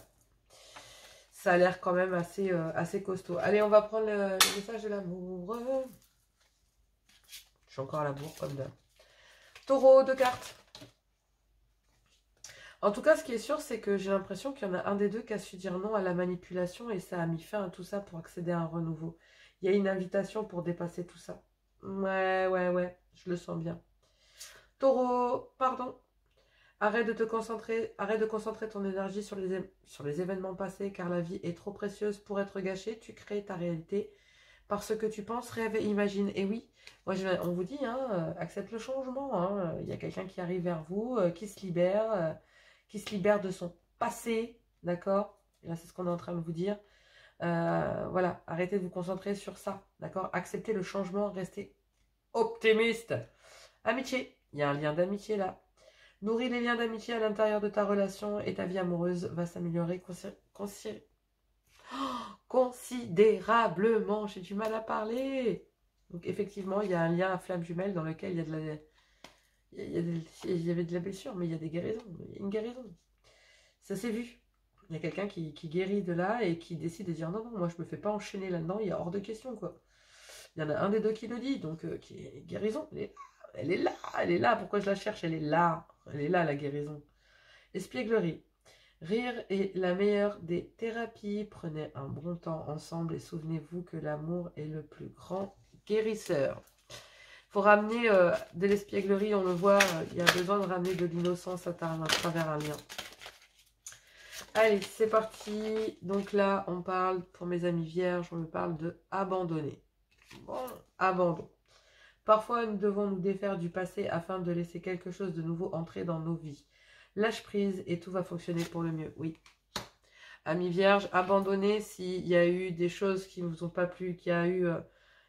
ça a l'air quand même assez, assez costaud. Allez, on va prendre le message de l'amour. Je suis encore à la bourre, comme d'hab. Taureau, 2 cartes. En tout cas, ce qui est sûr, c'est que j'ai l'impression qu'il y en a un des deux qui a su dire non à la manipulation et ça a mis fin à tout ça pour accéder à un renouveau. Il y a une invitation pour dépasser tout ça. Ouais, je le sens bien. Taureau, pardon. Arrête de te concentrer, arrête de concentrer ton énergie sur les événements passés car la vie est trop précieuse pour être gâchée. Tu crées ta réalité par ce que tu penses, rêve et imagine. Et oui, moi on vous dit, hein, accepte le changement. Hein. Il y a quelqu'un qui arrive vers vous, qui se libère de son passé, d'accord? Et là, c'est ce qu'on est en train de vous dire. Voilà, arrêtez de vous concentrer sur ça, d'accord? Acceptez le changement, restez optimiste. Amitié, il y a un lien d'amitié là. Nourris les liens d'amitié à l'intérieur de ta relation et ta vie amoureuse va s'améliorer considérablement. J'ai du mal à parler. Donc effectivement, il y a un lien à flamme jumelle dans lequel il y a de la... Il y avait de la blessure, mais il y a des guérisons. Il y a une guérison. Ça s'est vu. Il y a quelqu'un qui guérit de là et qui décide de dire non, moi je me fais pas enchaîner là-dedans, il y a hors de question quoi. Il y en a un des deux qui le dit, donc qui est guérison. Elle est là, elle est là. Pourquoi je la cherche? Elle est là. Elle est là, la guérison. Espièglerie. Rire est la meilleure des thérapies. Prenez un bon temps ensemble et souvenez-vous que l'amour est le plus grand guérisseur. Il faut ramener de l'espièglerie, on le voit, il y a besoin de ramener de l'innocence à travers un lien. Allez, c'est parti. Donc là, on parle, pour mes amis vierges, on me parle de abandonner. Bon, abandon. Parfois, nous devons nous défaire du passé afin de laisser quelque chose de nouveau entrer dans nos vies. Lâche prise et tout va fonctionner pour le mieux. Oui. Amis vierges, abandonnez s'il y a eu des choses qui ne vous ont pas plu, qu'il y a eu...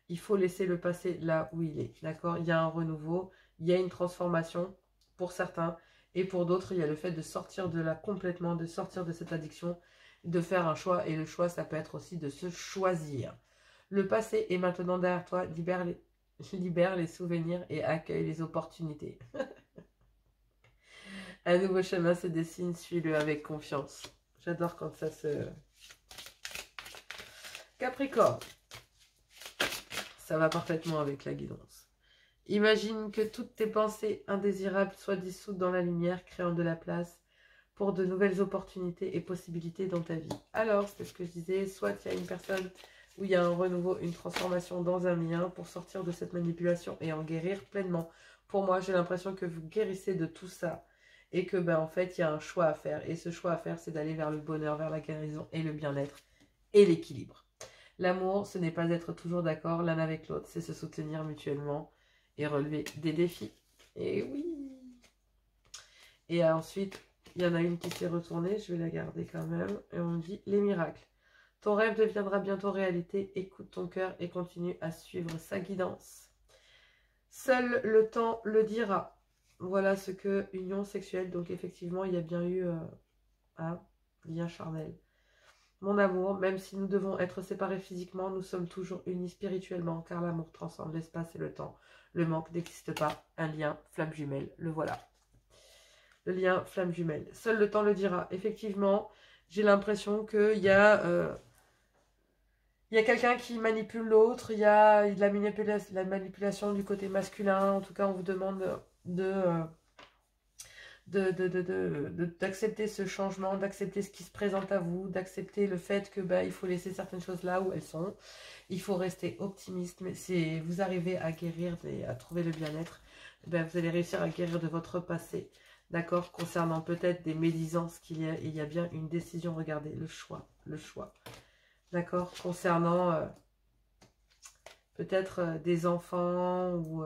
il faut laisser le passé là où il est. D'accord? Il y a un renouveau, il y a une transformation pour certains. Et pour d'autres, il y a le fait de sortir de là complètement, de sortir de cette addiction, de faire un choix. Et le choix, ça peut être aussi de se choisir. Le passé est maintenant derrière toi. Libère les souvenirs et accueille les opportunités. Un nouveau chemin se dessine, suis-le avec confiance. J'adore quand ça se... Capricorne. Ça va parfaitement avec la guidance. Imagine que toutes tes pensées indésirables soient dissoutes dans la lumière, créant de la place pour de nouvelles opportunités et possibilités dans ta vie. Alors, c'est ce que je disais, soit il y a une personne où il y a un renouveau, une transformation dans un lien pour sortir de cette manipulation et en guérir pleinement. Pour moi, j'ai l'impression que vous guérissez de tout ça et que, en fait, il y a un choix à faire. Et ce choix à faire, c'est d'aller vers le bonheur, vers la guérison et le bien-être et l'équilibre. L'amour, ce n'est pas être toujours d'accord l'un avec l'autre, c'est se soutenir mutuellement et relever des défis. Et oui. Et ensuite, il y en a une qui s'est retournée, je vais la garder quand même. Et on dit les miracles. Ton rêve deviendra bientôt réalité. Écoute ton cœur et continue à suivre sa guidance. Seul le temps le dira. Voilà ce que union sexuelle. Donc effectivement, il y a bien eu un lien charnel. Mon amour, même si nous devons être séparés physiquement, nous sommes toujours unis spirituellement, car l'amour transcende l'espace et le temps. Le manque n'existe pas. Un lien, flamme jumelle, le voilà. Le lien, flamme jumelle. Seul le temps le dira. Effectivement, j'ai l'impression qu'il y a quelqu'un qui manipule l'autre, il y a de la manipulation du côté masculin. En tout cas, on vous demande d'accepter ce changement, d'accepter ce qui se présente à vous, d'accepter le fait que il faut laisser certaines choses là où elles sont. Il faut rester optimiste, mais si vous arrivez à guérir et à trouver le bien-être, vous allez réussir à guérir de votre passé. D'accord? Concernant peut-être des médisances qu'il y a, il y a bien une décision, regardez, le choix. D'accord? Concernant peut-être des enfants ou...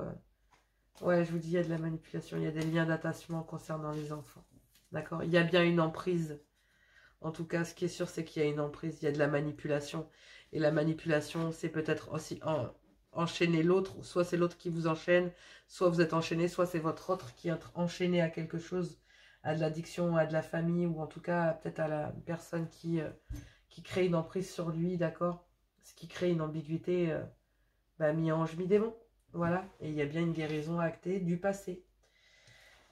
ouais, je vous dis, il y a de la manipulation, il y a des liens d'attachement concernant les enfants. D'accord? Il y a bien une emprise. En tout cas, ce qui est sûr, c'est qu'il y a une emprise, il y a de la manipulation. Et la manipulation, c'est peut-être aussi enchaîner l'autre. Soit c'est l'autre qui vous enchaîne, soit vous êtes enchaîné, soit c'est votre autre qui est enchaîné à quelque chose, à de l'addiction, à de la famille, ou en tout cas, peut-être à la personne qui crée une emprise sur lui, d'accord? Ce qui crée une ambiguïté, mi-ange, mi-démon. Voilà, et il y a bien une guérison actée du passé.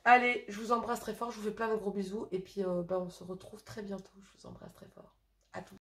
Allez, je vous embrasse très fort, je vous fais plein de gros bisous, et puis on se retrouve très bientôt. Je vous embrasse très fort. À tous.